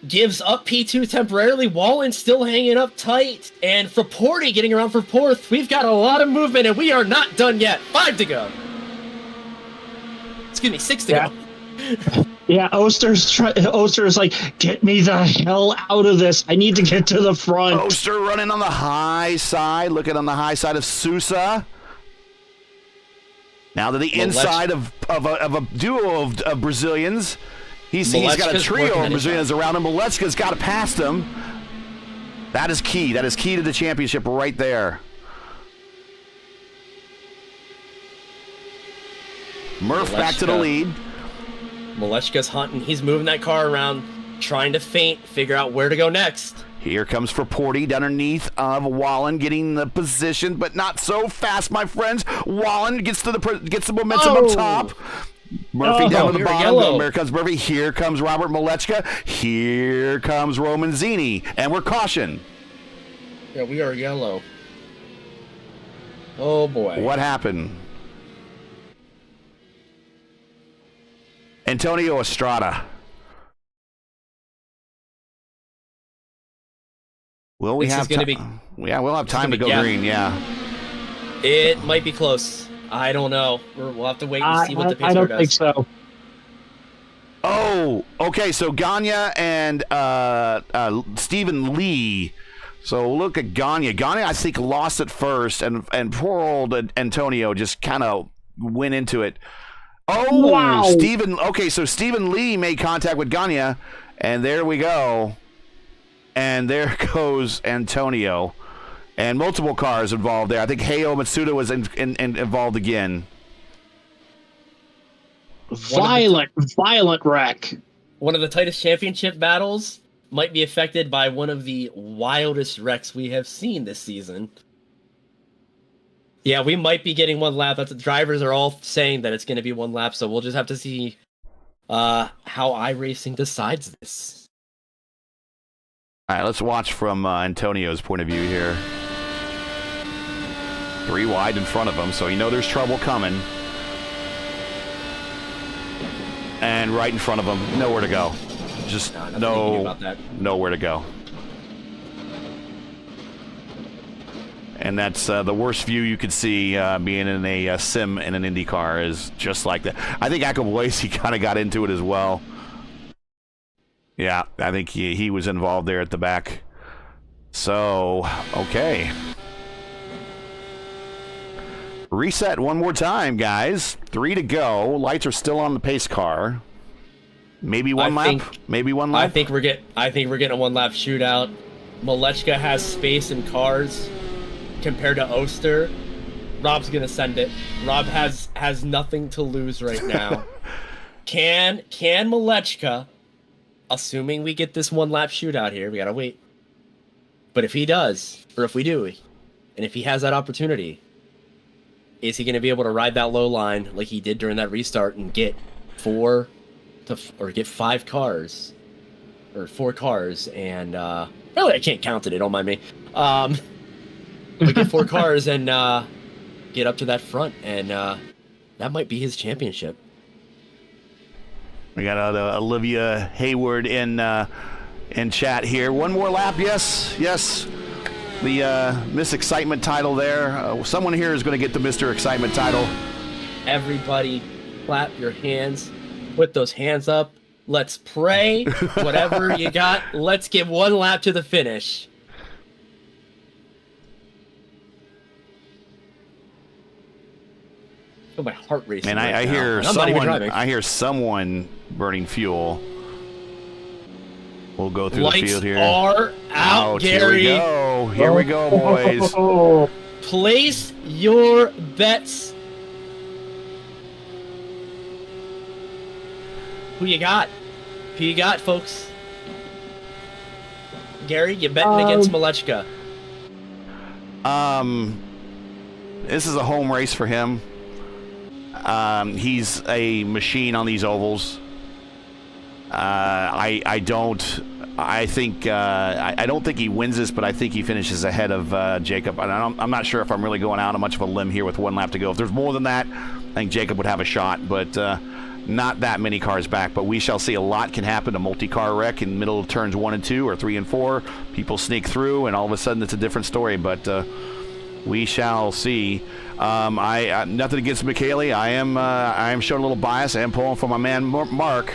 Gives up P2 temporarily. Wallen still hanging up tight. And Forporti getting around for 4th. We've got a lot of movement, and we are not done yet. 5 to go. Excuse me, 6 to go. Yeah, Oster's like, get me the hell out of this. I need to get to the front. Oster running on the high side, looking on the high side of Sousa. Now to the inside of a duo of Brazilians. He's got a trio of Brazilians around him. Malechka's got to pass them. That is key. That is key to the championship right there. Murph back to the lead. Malechka's hunting. He's moving that car around, trying to feint, figure out where to go next. Here comes Forporti underneath of Wallen, getting the position, but not so fast, my friends. Wallen gets the momentum up top. Murphy down to the bottom. Here comes Murphy. Here comes Robert Malechka. Here comes Romanzini. And we're caution. Yeah, we are yellow. Oh, boy. What happened? Antonio Estrada. Will we have time? Yeah, we'll have time to go green, yeah. It might be close. I don't know. We'll have to wait and see what the picture does. I don't think so. Oh, okay, so Gagne and Stephen Lee. So look at Gagne. Gagne, I think, lost it first, and poor old Antonio just kind of went into it. Oh, wow. So Stephen Lee made contact with Gagne, and there we go. And there goes Antonio. And multiple cars involved there. I think Heio Matsuda was involved again. Violent wreck. One of the tightest championship battles might be affected by one of the wildest wrecks we have seen this season. Yeah, we might be getting one lap. The drivers are all saying that it's going to be one lap, so we'll just have to see how iRacing decides this. All right, let's watch from Antonio's point of view here. 3 wide in front of him, so you know there's trouble coming. And right in front of him, nowhere to go. Just nowhere to go. And that's the worst view you could see being in a sim in an IndyCar is just like that. I think Akaboisi kind of got into it as well. Yeah, I think he was involved there at the back. So, okay. Reset one more time, guys. 3 to go. Lights are still on the pace car. Maybe one lap. Maybe one lap. I think we're getting a 1-lap shootout. Malechka has space in cars compared to Oster. Rob's gonna send it. Rob has nothing to lose right now. Can Malechka, assuming we get this 1-lap shootout here, we gotta wait. But if he does, or if we do, and if he has that opportunity, is he gonna be able to ride that low line like he did during that restart and get 5 cars, or 4 cars, and really I can't count it. Don't mind me. But get 4 cars and get up to that front, and that might be his championship. We got Olivia Hayward in chat here. One more lap, yes. The Miss Excitement title there. Someone here is going to get the Mr. Excitement title. Everybody, clap your hands. Put those hands up. Let's pray. Whatever you got, let's get 1 lap to the finish. I feel my heart racing. And right I now. hear I'm not even someone. driving. I hear someone burning fuel. We'll go through Lights the field here. Are out, Gary. Here we go, boys. Place your bets. Who you got? Who you got, folks? Gary, you betting against Malechka. This is a home race for him. He's a machine on these ovals. I don't think he wins this, but I think he finishes ahead of Jacob. And I'm not sure if I'm really going out on much of a limb here with 1 lap to go. If there's more than that, I think Jacob would have a shot, but not that many cars back. But we shall see. A lot can happen. A multi-car wreck in the middle of turns 1 and 2 or 3 and 4. People sneak through, and all of a sudden it's a different story. But we shall see. I nothing against McKaylee. I am showing a little bias. I am pulling for my man Mark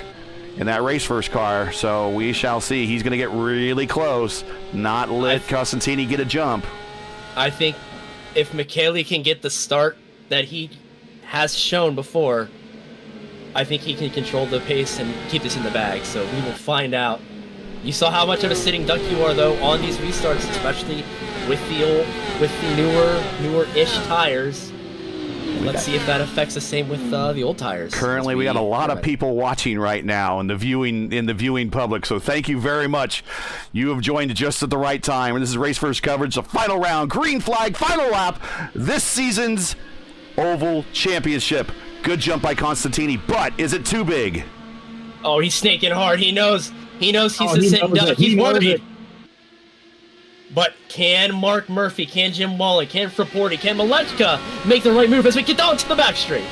in that RaceVerse car. So we shall see. He's going to get really close. Not let Costantini get a jump. I think if McKaylee can get the start that he has shown before, I think he can control the pace and keep this in the bag. So we will find out. You saw how much of a sitting duck you are, though, on these restarts, especially with the newer-ish tires. And let's see if that affects the same with the old tires. Currently, we got a lot of people watching right now in the viewing public. So thank you very much. You have joined just at the right time. And this is RaceVerse coverage, the final round, green flag, final lap, this season's Oval Championship. Good jump by Costantini, but is it too big? Oh, he's snaking hard. He knows he's a sitting duck. He's worried. But can Mark Murphy, can Jim Wallen, can Frapporti, can Malechka make the right move as we get down to the back straight?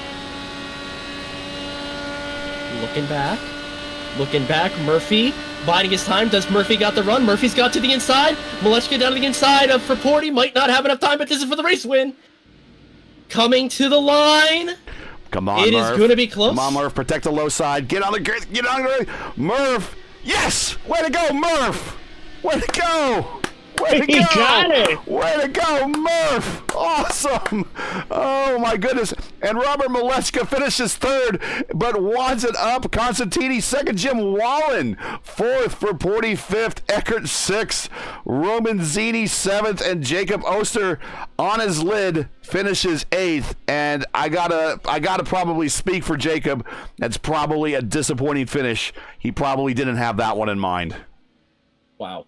Looking back, Murphy biding his time. Does Murphy got the run? Murphy's got to the inside. Malechka down to the inside of Frapporti. Might not have enough time, but this is for the race win. Coming to the line. Come on, It Murph. is going to be close. Come on, Murph. Protect the low side. Get on the grid. Get on the grid. Murph. Yes. Way to go, Murph. Way to go. Way to go. He got it. Way to go, Murph. Awesome. Oh, my goodness. And Robert Malechka finishes 3rd, but wads it up. Costantini 2nd. Jim Wallen 4th. Frapporti 5th. Eckert 6th. Roman Zini 7th. And Jacob Oster on his lid finishes 8th. And I gotta probably speak for Jacob. That's probably a disappointing finish. He probably didn't have that one in mind. Wow.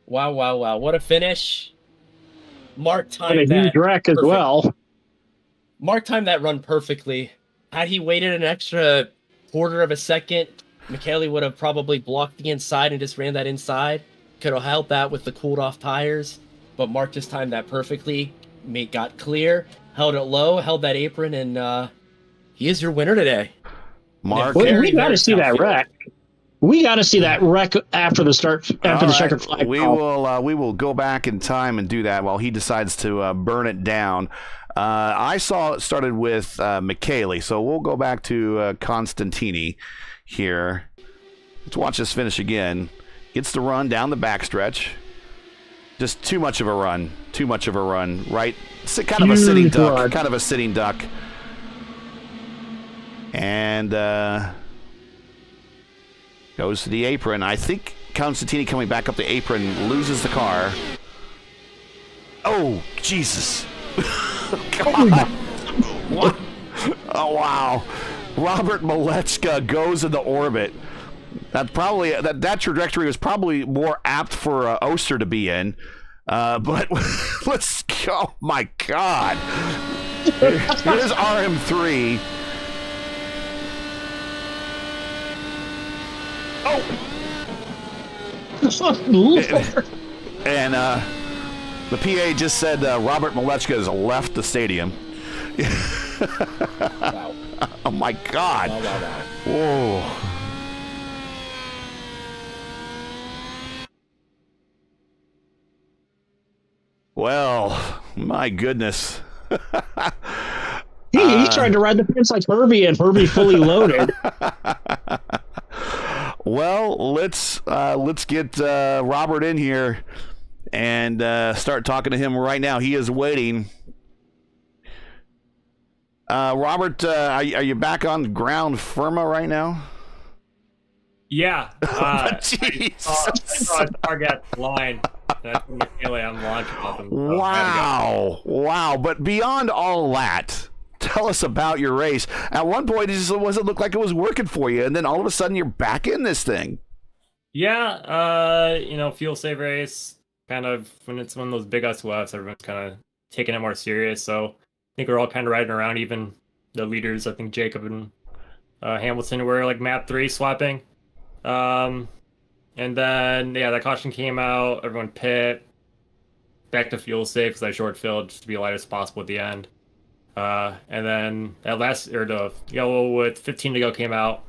What a finish. Mark timed And a huge wreck as well. Mark timed that run perfectly. Had he waited an extra quarter of a second, McKaylee would have probably blocked the inside and just ran that inside. Could have held that with the cooled off tires. But Mark just timed that perfectly. Got clear, held it low, held that apron, and he is your winner today. Mark, We got to see that wreck. We got to see that wreck after the start, after the checkered flag. We will go back in time and do that while he decides to burn it down. I saw it started with Michele, so we'll go back to Constantini here. Let's watch this finish again. Gets the run down the backstretch. Just too much of a run. Too much of a run. Right? Kind of a sitting duck. Kind of a sitting duck. And goes to the apron. I think Constantini coming back up the apron loses the car. Oh, Jesus. God. What? Oh, wow. Robert Malechka goes into orbit. That trajectory was probably more apt for Oster to be in. But let's go. Oh, my God. Here's RM3. Oh! And the PA just said Robert Malechka has left the stadium. Wow. Oh, my God. Wow. Whoa. Well, my goodness. He tried to ride the fence like Herbie, and Herbie fully loaded. Well, let's get Robert in here and start talking to him right now. He is waiting. Robert, are you back on ground firma right now? Yeah. Jeez. I saw a target line. That's Michele I'm launching off him. Wow. But beyond all that, tell us about your race. At one point, it just wasn't look like it was working for you, and then all of a sudden, you're back in this thing. Yeah. Fuel save race. Kind of when it's one of those big SOFs, everyone's kind of taking it more serious. So I think we're all kind of riding around. Even the leaders, I think Jacob and Hamilton were like map 3 swapping. And then, that caution came out, everyone pit, back to fuel safe because I short filled just to be light as possible at the end. And then the yellow with 15 to go came out,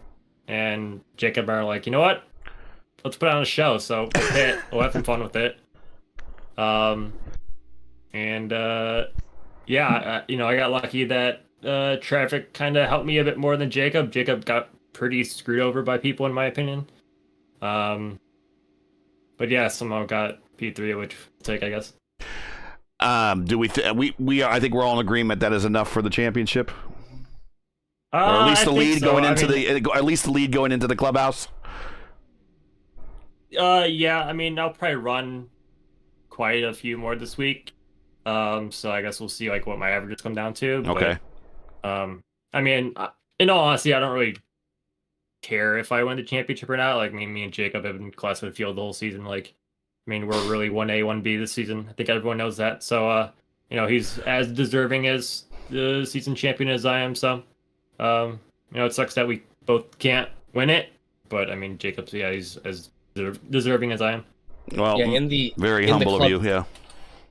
and Jacob and I were like, you know what? Let's put on a show. So we'll pit, we'll have some fun with it. I got lucky that traffic kind of helped me a bit more than Jacob. Jacob got pretty screwed over by people, in my opinion. But yeah, somehow got P3, which we'll take, I guess. Do we I think we're all in agreement that is enough for the championship, or at least the lead going into the clubhouse. Yeah, I'll probably run quite a few more this week. So I guess we'll see like what my averages come down to. Okay. But, in all honesty, I don't really care if I win the championship or not. Like me and Jacob have been class with the field the whole season. Like, we're really 1A, 1B this season. I think everyone knows that. So, he's as deserving as the season champion as I am. So, it sucks that we both can't win it. But Jacob's, he's as deserving as I am. Well, very humble of you. Yeah.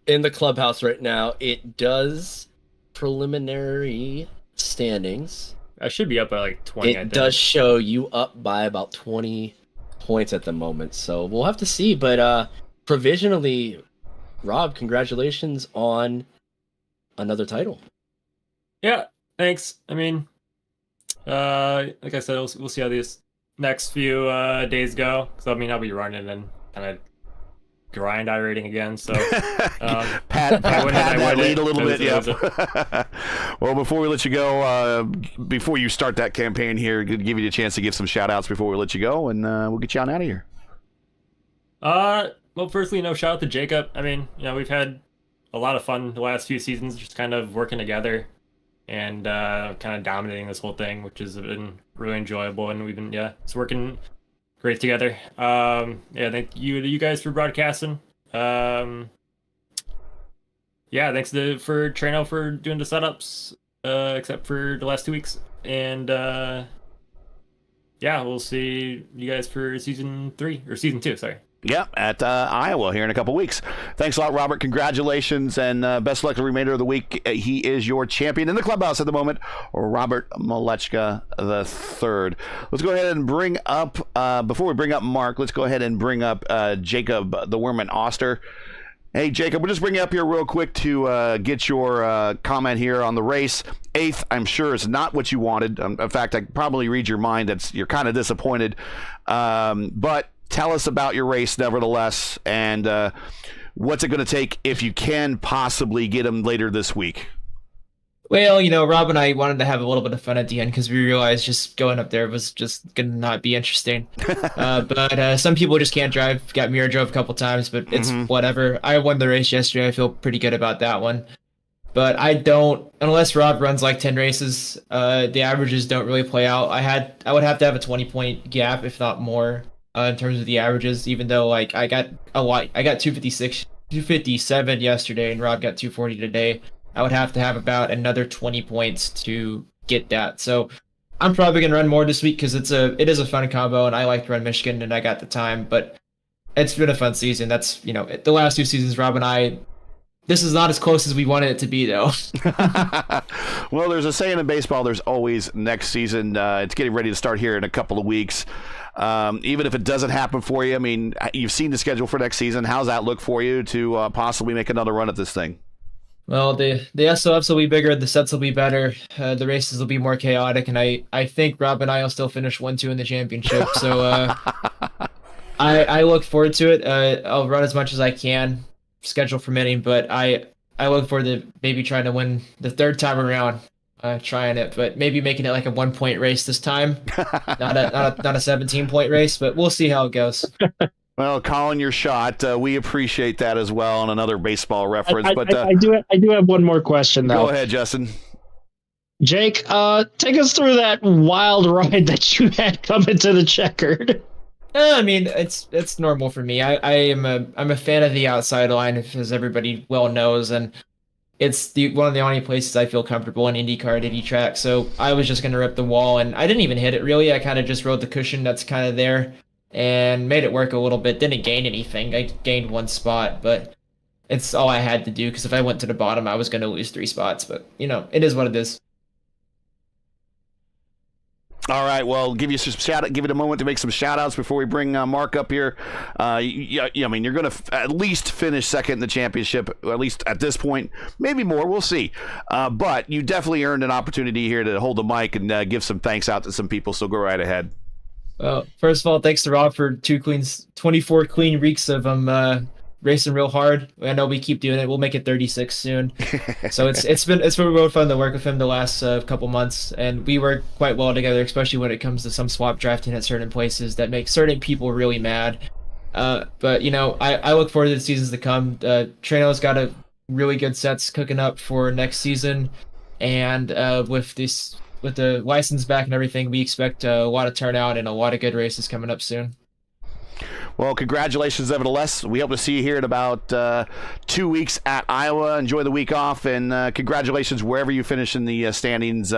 In the clubhouse right now, it does preliminary standings. I should be up by like 20. It does show you up by about 20 points at the moment, so we'll have to see. But provisionally, Rob, congratulations on another title. Yeah, thanks. Like I said, we'll see how these next few days go. Because I'll be running and kind of grind iRating again. So pat that lead a little bit. Yeah. Well, before we let you go, before you start that campaign here, give you the chance to give some shout outs before we let you go, and we'll get you on out of here. Well, firstly, shout out to Jacob. We've had a lot of fun the last few seasons, just kind of working together and kind of dominating this whole thing, which has been really enjoyable, and we've been it's working great together. Thank you guys for broadcasting. Thanks for Trano for doing the setups, except for the last 2 weeks. And we'll see you guys for season 3 or season 2. Sorry. Yep, at Iowa here in a couple weeks. Thanks a lot, Robert. Congratulations, and best of luck the remainder of the week. He is your champion in the clubhouse at the moment, Robert Malechka III. Let's go ahead and bring up, before we bring up Mark, let's go ahead and bring up Jacob the Werman Oster. Hey, Jacob, we'll just bring you up here real quick to get your comment here on the race. 8th, I'm sure, is not what you wanted. In fact, I can probably read your mind. You're kind of disappointed. But tell us about your race, nevertheless, and what's it going to take if you can possibly get him later this week? Well, Rob and I wanted to have a little bit of fun at the end because we realized just going up there was just going to not be interesting. But some people just can't drive. Got mirror drove a couple times, but it's whatever. I won the race yesterday. I feel pretty good about that one. But I don't, unless Rob runs like 10 races, the averages don't really play out. I would have to have a 20-point gap, if not more, in terms of the averages, even though like I got 256, 257 yesterday, and Rob got 240 today. I would have to have about another 20 points to get that. So I'm probably gonna run more this week because it is a fun combo, and I like to run Michigan, and I got the time. But it's been a fun season. That's the last 2 seasons, Rob and I. This is not as close as we wanted it to be, though. Well, there's a saying in baseball, there's always next season. It's getting ready to start here in a couple of weeks. Even if it doesn't happen for you, I mean, you've seen the schedule for next season. How's that look for you to possibly make another run at this thing? Well, the SOFs will be bigger, the sets will be better, the races will be more chaotic, and I think Rob and I will still finish 1-2 in the championship. So I look forward to it. I'll run as much as I can, schedule permitting, but I look forward to maybe trying to win the 3rd time around, trying it, but maybe making it like a 1-point race this time, not a 17-point race, but we'll see how it goes. Well, calling your shot, we appreciate that as well on another baseball reference. I do have one more question, though. Go ahead, Justin. Jake, take us through that wild ride that you had coming to the checkered. I mean, it's normal for me. I'm a fan of the outside line, as everybody well knows, and it's one of the only places I feel comfortable in IndyCar at any track. So I was just gonna rip the wall, and I didn't even hit it really. I kind of just rode the cushion that's kind of there, and made it work a little bit. Didn't gain anything. I gained 1 spot, but it's all I had to do because if I went to the bottom, I was going to lose 3 spots. But, it is what it is. All right, well, give it a moment to make some shout-outs before we bring Mark up here. I mean, you're going to at least finish 2nd in the championship, at least at this point. Maybe more, we'll see. But you definitely earned an opportunity here to hold the mic and give some thanks out to some people, so go right ahead. Well, first of all, thanks to Rob for 24 clean weeks of racing real hard. I know we keep doing it. We'll make it 36 soon. So it's been real fun to work with him the last couple months, and we work quite well together, especially when it comes to some swap drafting at certain places that make certain people really mad. But I look forward to the seasons to come. Treno's got a really good sets cooking up for next season, and with the license back and everything, we expect a lot of turnout and a lot of good races coming up soon. Well, congratulations, nevertheless. We hope to see you here in about 2 weeks at Iowa. Enjoy the week off, and congratulations wherever you finish in the standings.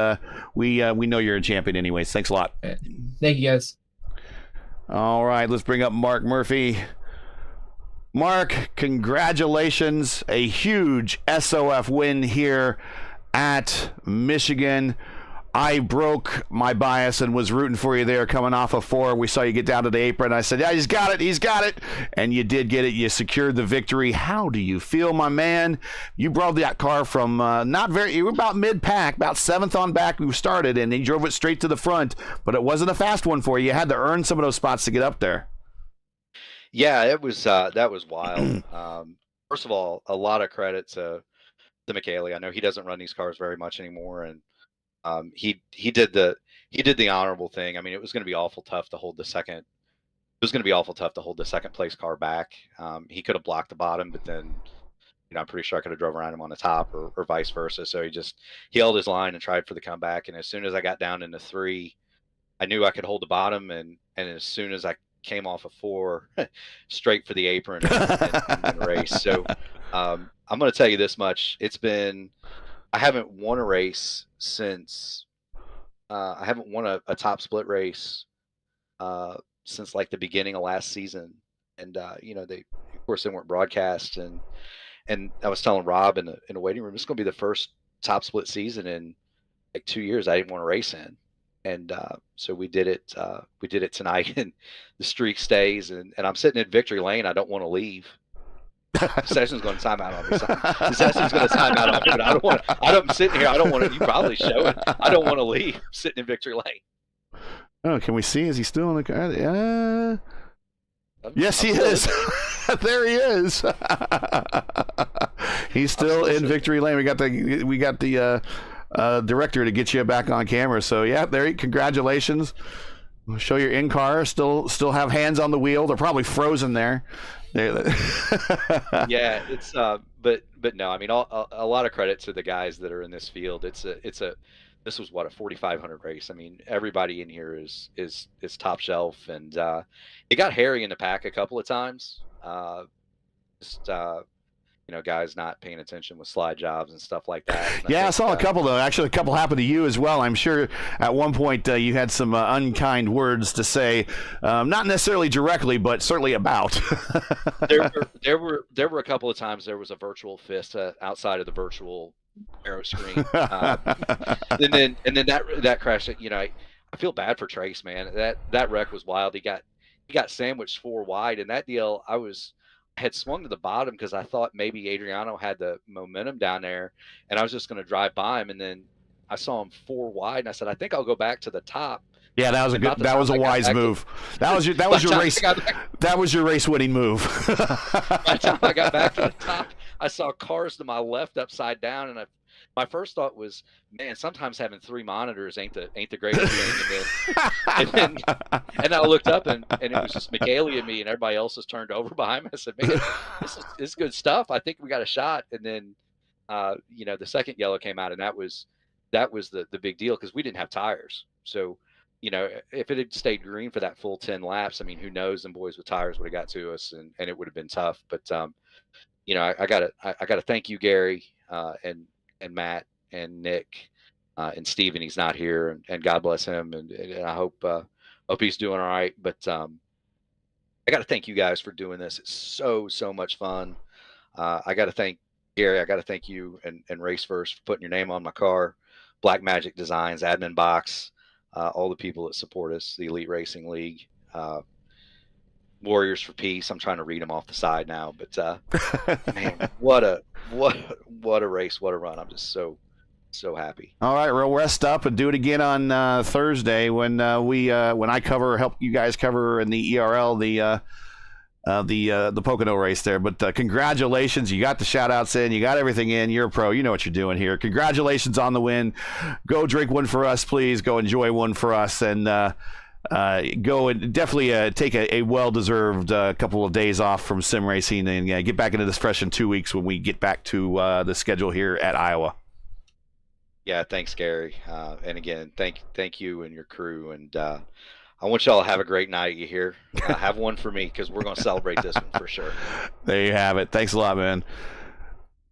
We know you're a champion anyways. Thanks a lot. Thank you, guys. All right, let's bring up Mark Murphy. Mark, congratulations. A huge SOF win here at Michigan. I broke my bias and was rooting for you there coming off of 4. We saw you get down to the apron. I said, yeah, he's got it. And you did get it. You secured the victory. How do you feel, my man? You brought that car from you were about mid-pack, about 7th on back we started, and you drove it straight to the front. But it wasn't a fast one for you. You had to earn some of those spots to get up there. Yeah, it was that was wild. First of all, a lot of credit to Michele. I know he doesn't run these cars very much anymore, and he did the honorable thing. I mean, it was going to be awful tough to hold the second. It was going to be awful tough to hold the 2nd place car back. He could have blocked the bottom, but then, I'm pretty sure I could have drove around him on the top or vice versa. So he held his line and tried for the comeback. And as soon as I got down into 3, I knew I could hold the bottom. And as soon as I came off of 4, straight for the apron and race. So I'm going to tell you this much: I haven't won a race since I haven't won a top split race since like the beginning of last season. and they of course they weren't broadcast, and I was telling Rob in the waiting room, it's going to be the first top split season in like 2 years I didn't want to race in, and so we did it. We did it tonight, and the streak stays, and I'm sitting in victory lane. I don't want to leave. Session's going to time out on me. So the session's going to time out on me, but I don't want to. I'm sitting here. I don't want to. You probably show it. I don't want to leave. I'm sitting in victory lane. Oh, can we see? Is he still in the car? Yeah. Yes, he is. There he is. He's still in victory lane. We got the director to get you back on camera. So yeah, there. Congratulations. We'll show your in car. Still have hands on the wheel. They're probably frozen there. Yeah, it's but no, I mean, a lot of credit to the guys that are in this field. This was what, a 4,500 race. I mean, everybody in here is top shelf, and it got hairy in the pack a couple of times. Guys not paying attention with slide jobs and stuff like that. And I saw a couple though. Actually, a couple happened to you as well. I'm sure at one point you had some unkind words to say, not necessarily directly, but certainly about. there were a couple of times there was a virtual fist outside of the virtual arrow screen, and then that crash. I feel bad for Trace, man. That wreck was wild. He got sandwiched 4 wide, and that deal I had swung to the bottom because I thought maybe Adriano had the momentum down there, and I was just going to drive by him, and then I saw him 4 wide, and I said, I think I'll go back to the top. Yeah, that was that was a wise move. That was your race. That was your race winning move. By the time I got back to the top, I saw cars to my left upside down, and my first thought was, man, sometimes having 3 monitors ain't the greatest thing. And I looked up, and it was just Michele and me, and everybody else was turned over behind me. I said, man, this is good stuff. I think we got a shot. And then, the second yellow came out, and that was the big deal because we didn't have tires. So, if it had stayed green for that full 10 laps, I mean, who knows? Them boys with tires would have got to us, and it would have been tough. But I gotta thank you, Gary, and Matt and Nick and Steven. He's not here, and God bless him, and I hope he's doing all right. But I got to thank you guys for doing this. It's so much fun. I got to thank Gary. I got to thank you and RaceVerse for putting your name on my car. Black Magic Designs, Admin Box, all the people that support us, the Elite Racing League, Warriors for Peace. I'm trying to read them off the side now, but man, what a race, what a run. I'm just so happy. All right, we'll rest up and do it again on Thursday when I help you guys cover in the ERL the Pocono race there. But congratulations, you got the shout outs in, you got everything in, you're a pro, you know what you're doing here. Congratulations on the win. Go drink one for us, please. Go enjoy one for us, and go and definitely take a well-deserved couple of days off from sim racing, and get back into this fresh in 2 weeks when we get back to the schedule here at Iowa. Yeah, thanks, Gary. And again, thank you and your crew. And I want y'all to have a great night. You hear? Have one for me, because we're going to celebrate this one for sure. There you have it. Thanks a lot, man.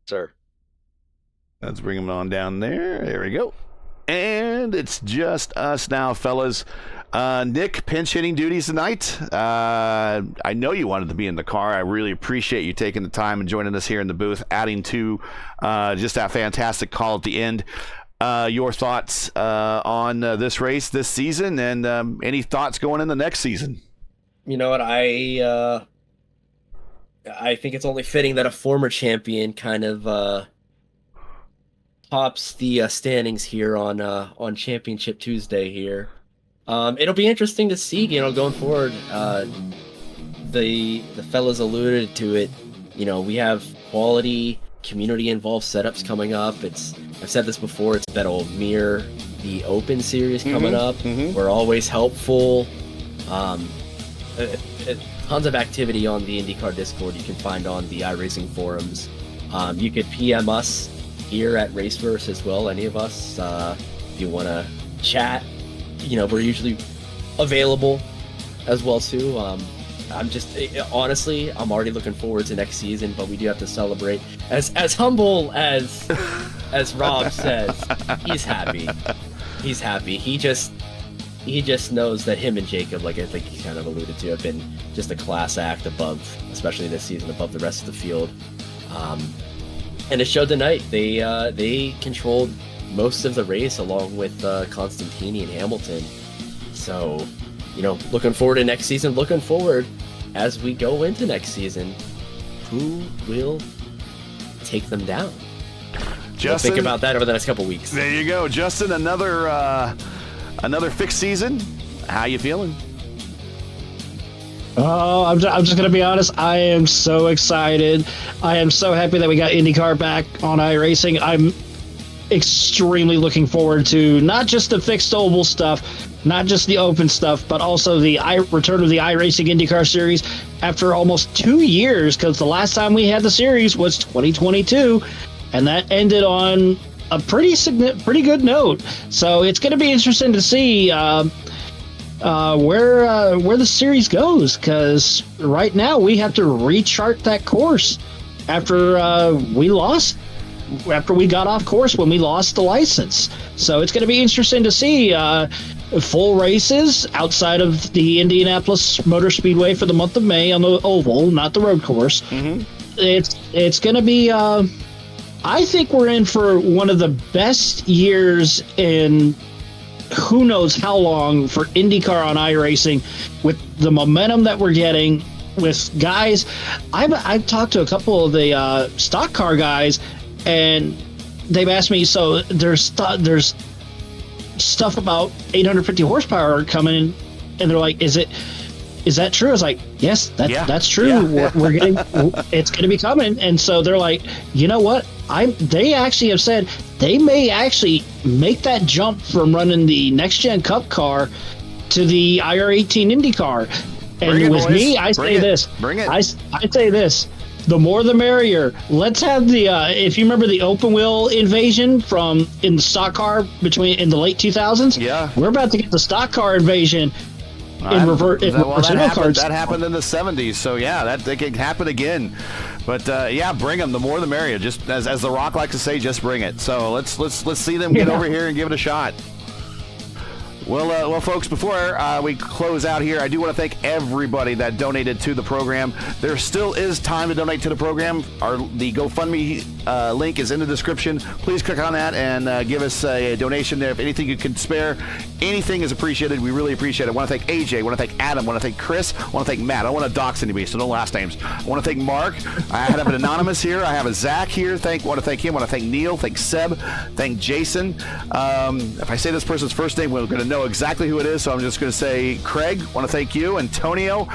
Sir. Let's bring him on down there. There we go. And it's just us now, fellas. Nick, pinch hitting duties tonight. I know you wanted to be in the car. I really appreciate you taking the time and joining us here in the booth, adding to just that fantastic call at the end. Your thoughts on this race this season, and any thoughts going in the next season? You know what, I think it's only fitting that a former champion kind of tops the standings here on Championship Tuesday here. It'll be interesting to see, going forward. The fellas alluded to it. We have quality, community-involved setups coming up. I've said this before. That'll mirror the Open Series coming up. Mm-hmm. We're always helpful. Tons of activity on the IndyCar Discord. You can find on the iRacing forums. You could PM us here at RaceVerse as well. Any of us, if you want to chat. We're usually available as well too. Honestly, I'm already looking forward to next season, but we do have to celebrate. As humble as Rob says, he's happy. He's happy. he just knows that him and Jacob, like I think he kind of alluded to, have been just a class act above, especially this season, above the rest of the field. And it showed tonight. They controlled most of the race along with Constantini and Hamilton. So, looking forward to next season. Looking forward as we go into next season, who will take them down? Justin, think about that over the next couple weeks. There you go, Justin. Another fixed season. How you feeling? Oh, I'm just going to be honest. I am so excited. I am so happy that we got IndyCar back on iRacing. I'm extremely looking forward to not just the fixed oval stuff, not just the open stuff, but also the return of the iRacing IndyCar Series after almost 2 years, because the last time we had the series was 2022, and that ended on a pretty good note. So it's going to be interesting to see where the series goes, because right now we have to rechart that course after we got off course when we lost the license. So it's going to be interesting to see full races outside of the Indianapolis Motor Speedway for the month of May on the oval, not the road course. Mm-hmm. It's going to be I think we're in for one of the best years in who knows how long for IndyCar on iRacing, with the momentum that we're getting with guys. I've talked to a couple of the stock car guys, and they've asked me, so there's stuff about 850 horsepower coming in, and they're like, is that true? I was like, yes, that's true. Yeah. We're getting, it's going to be coming. And so they're like, you know what? They actually have said they may actually make that jump from running the next gen Cup car to the IR18 IndyCar. And with me, I say this. Bring it. I say this. The more the merrier. Let's have the if you remember the open wheel invasion in the stock car in the late 2000s. Yeah, we're about to get the stock car invasion. That happened in the 70s, so yeah, that can happen again. But bring them. The more the merrier. Just as The Rock likes to say, just bring it. So let's see them get over here and give it a shot. Well, folks, before we close out here, I do want to thank everybody that donated to the program. There still is time to donate to the program. The GoFundMe link is in the description. Please click on that and give us a donation there. If anything you can spare, anything is appreciated. We really appreciate it. I want to thank AJ. I want to thank Adam. I want to thank Chris. I want to thank Matt. I don't want to dox anybody, so no last names. I want to thank Mark. I have an anonymous here. I have a Zach here. I want to thank him. I want to thank Neil. Thank Seb. Thank Jason. If I say this person's first name, we're going to know exactly who it is, so I'm just going to say Craig. I want to thank you. Antonio,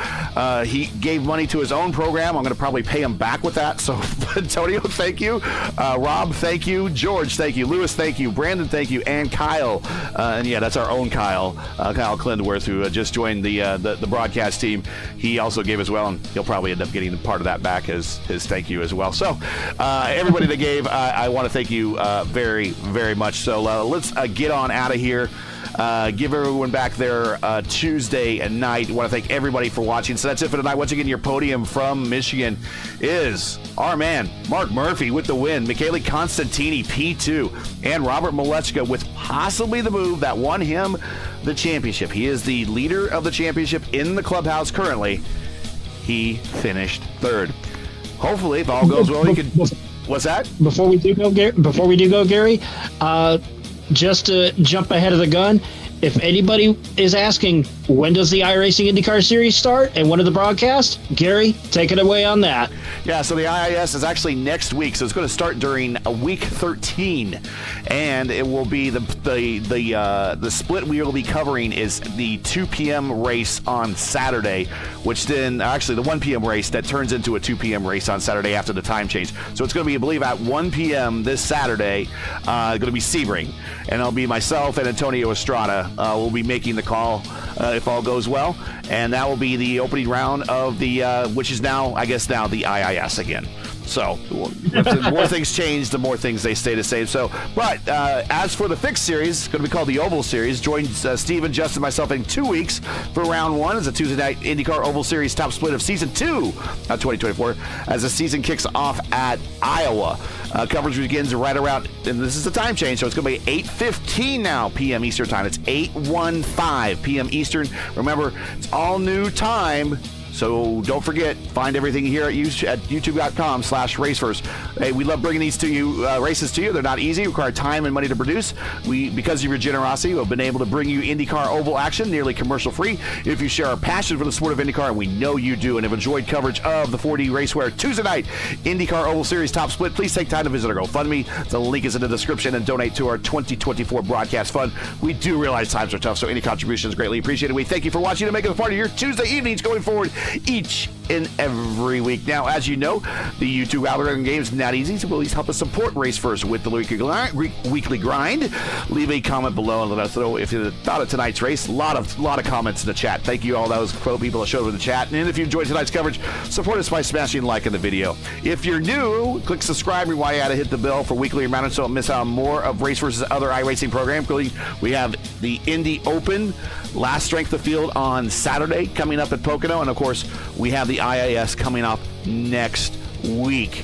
he gave money to his own program. I'm going to probably pay him back with that, so Antonio, thank you. Rob, thank you. George, thank you. Lewis, thank you. Brandon, thank you. And Kyle, and yeah, that's our own Kyle Clindworth, who just joined the broadcast team. He also gave as well, and he'll probably end up getting part of that back as his thank you as well. So everybody that gave, I want to thank you very, very much. So let's get on out of here. Give everyone back their Tuesday night. I want to thank everybody for watching. So that's it for tonight. Once again, your podium from Michigan is our man, Mark Murphy, with the win. Michele Constantini, P2. And Robert Malechka with possibly the move that won him the championship. He is the leader of the championship in the clubhouse currently. He finished third. Hopefully, if all goes well, he can... What's that? Before we do go, Gary, just to jump ahead of the gun, if anybody is asking, when does the iRacing IndyCar Series start and when are the broadcasts? Gary, take it away on that. Yeah, so the IIS is actually next week, so it's going to start during week 13, and it will be the split we will be covering is the 2 p.m. race on Saturday, which then actually the 1 p.m. race that turns into a 2 p.m. race on Saturday after the time change. So it's going to be, I believe, at 1 p.m. this Saturday. Going to be Sebring, and it'll be myself and Antonio Estrada. We'll be making the call if all goes well, and that will be the opening round of the which is now the IIS again. So the more things change, the more things they stay the same. So, but as for the fixed series, it's going to be called the Oval Series. Join Steven, Justin, myself in 2 weeks for round one as a Tuesday night IndyCar Oval Series top split of season 2 of 2024 as the season kicks off at Iowa. Coverage begins right around, and this is the time change, so it's going to be 8:15 now p.m. Eastern time. It's 8:15 p.m. Eastern. Remember, it's all new time. So don't forget, find everything here at youtube.com/RaceVerse. Hey, we love bringing these to you, races to you. They're not easy, require time and money to produce. Because of your generosity, we've been able to bring you IndyCar Oval action, nearly commercial-free. If you share our passion for the sport of IndyCar, and we know you do, and have enjoyed coverage of the 4D RaceWear Tuesday night IndyCar Oval Series top split, please take time to visit our GoFundMe. The link is in the description, and donate to our 2024 broadcast fund. We do realize times are tough, so any contribution is greatly appreciated. We thank you for watching and making it a part of your Tuesday evenings going forward each and every week. Now, as you know, the YouTube algorithm game is not easy, so please help us support RaceVerse with the weekly grind. Leave a comment below and let us know if you thought of tonight's race. A lot of comments in the chat. Thank you all those people that showed up in the chat. And if you enjoyed tonight's coverage, support us by smashing like in the video. If you're new, click subscribe and while you hit the bell for weekly reminders so don't miss out on more of RaceVerse's other iRacing program. We have the Indy Open, last strength of field on Saturday coming up at Pocono, and of course we have the IIS coming up next week.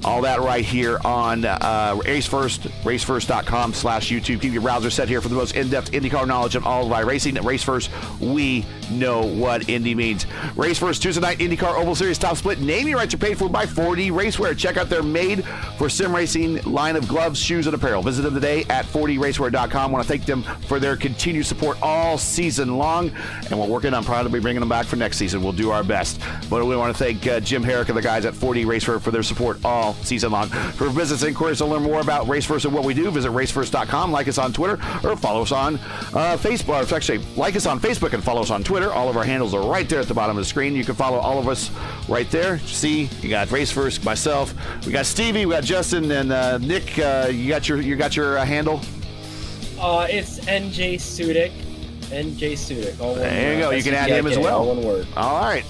All that right here on RaceVerse, raceverse.com/YouTube. Keep your browser set here for the most in-depth IndyCar knowledge of all of iRacing. At RaceVerse, we know what Indy means. RaceVerse Tuesday night IndyCar Oval Series top split. Naming rights are paid for by 4D RaceWear. Check out their made-for-sim racing line of gloves, shoes, and apparel. Visit them today at 4dracewear.com. Want to thank them for their continued support all season long, and we're working on probably bringing them back for next season. We'll do our best. But we want to thank Jim Herrick and the guys at 4D RaceWear for their support all season long. For business inquiries to learn more about RaceVerse and what we do, visit raceverse.com, like us on Twitter, or follow us on Facebook. Actually, like us on Facebook and follow us on Twitter. All of our handles are right there at the bottom of the screen. You can follow all of us right there. See, you got RaceVerse, myself, we got Stevie, we got Justin, and Nick. You got your handle. It's NJ Sudik. NJ Sudik. All one there you go. You can add him as well. All one word. All right.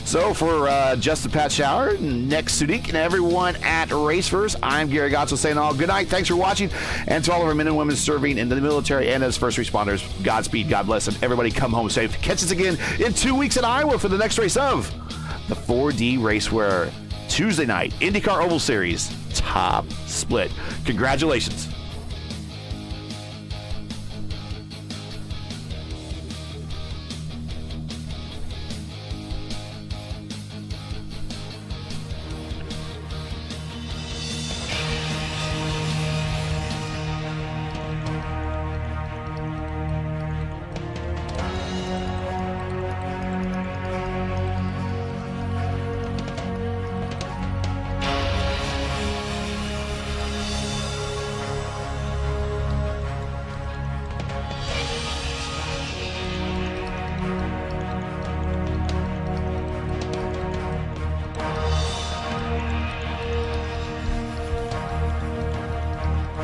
So for Justin Pat Shower, Nick Sudik, and everyone at RaceVerse, I'm Gary Gotzo saying all good night. Thanks for watching. And to all of our men and women serving in the military and as first responders, Godspeed, God bless, and everybody come home safe. Catch us again in 2 weeks in Iowa for the next race of the 4D RaceWear Tuesday night IndyCar Oval Series top split. Congratulations.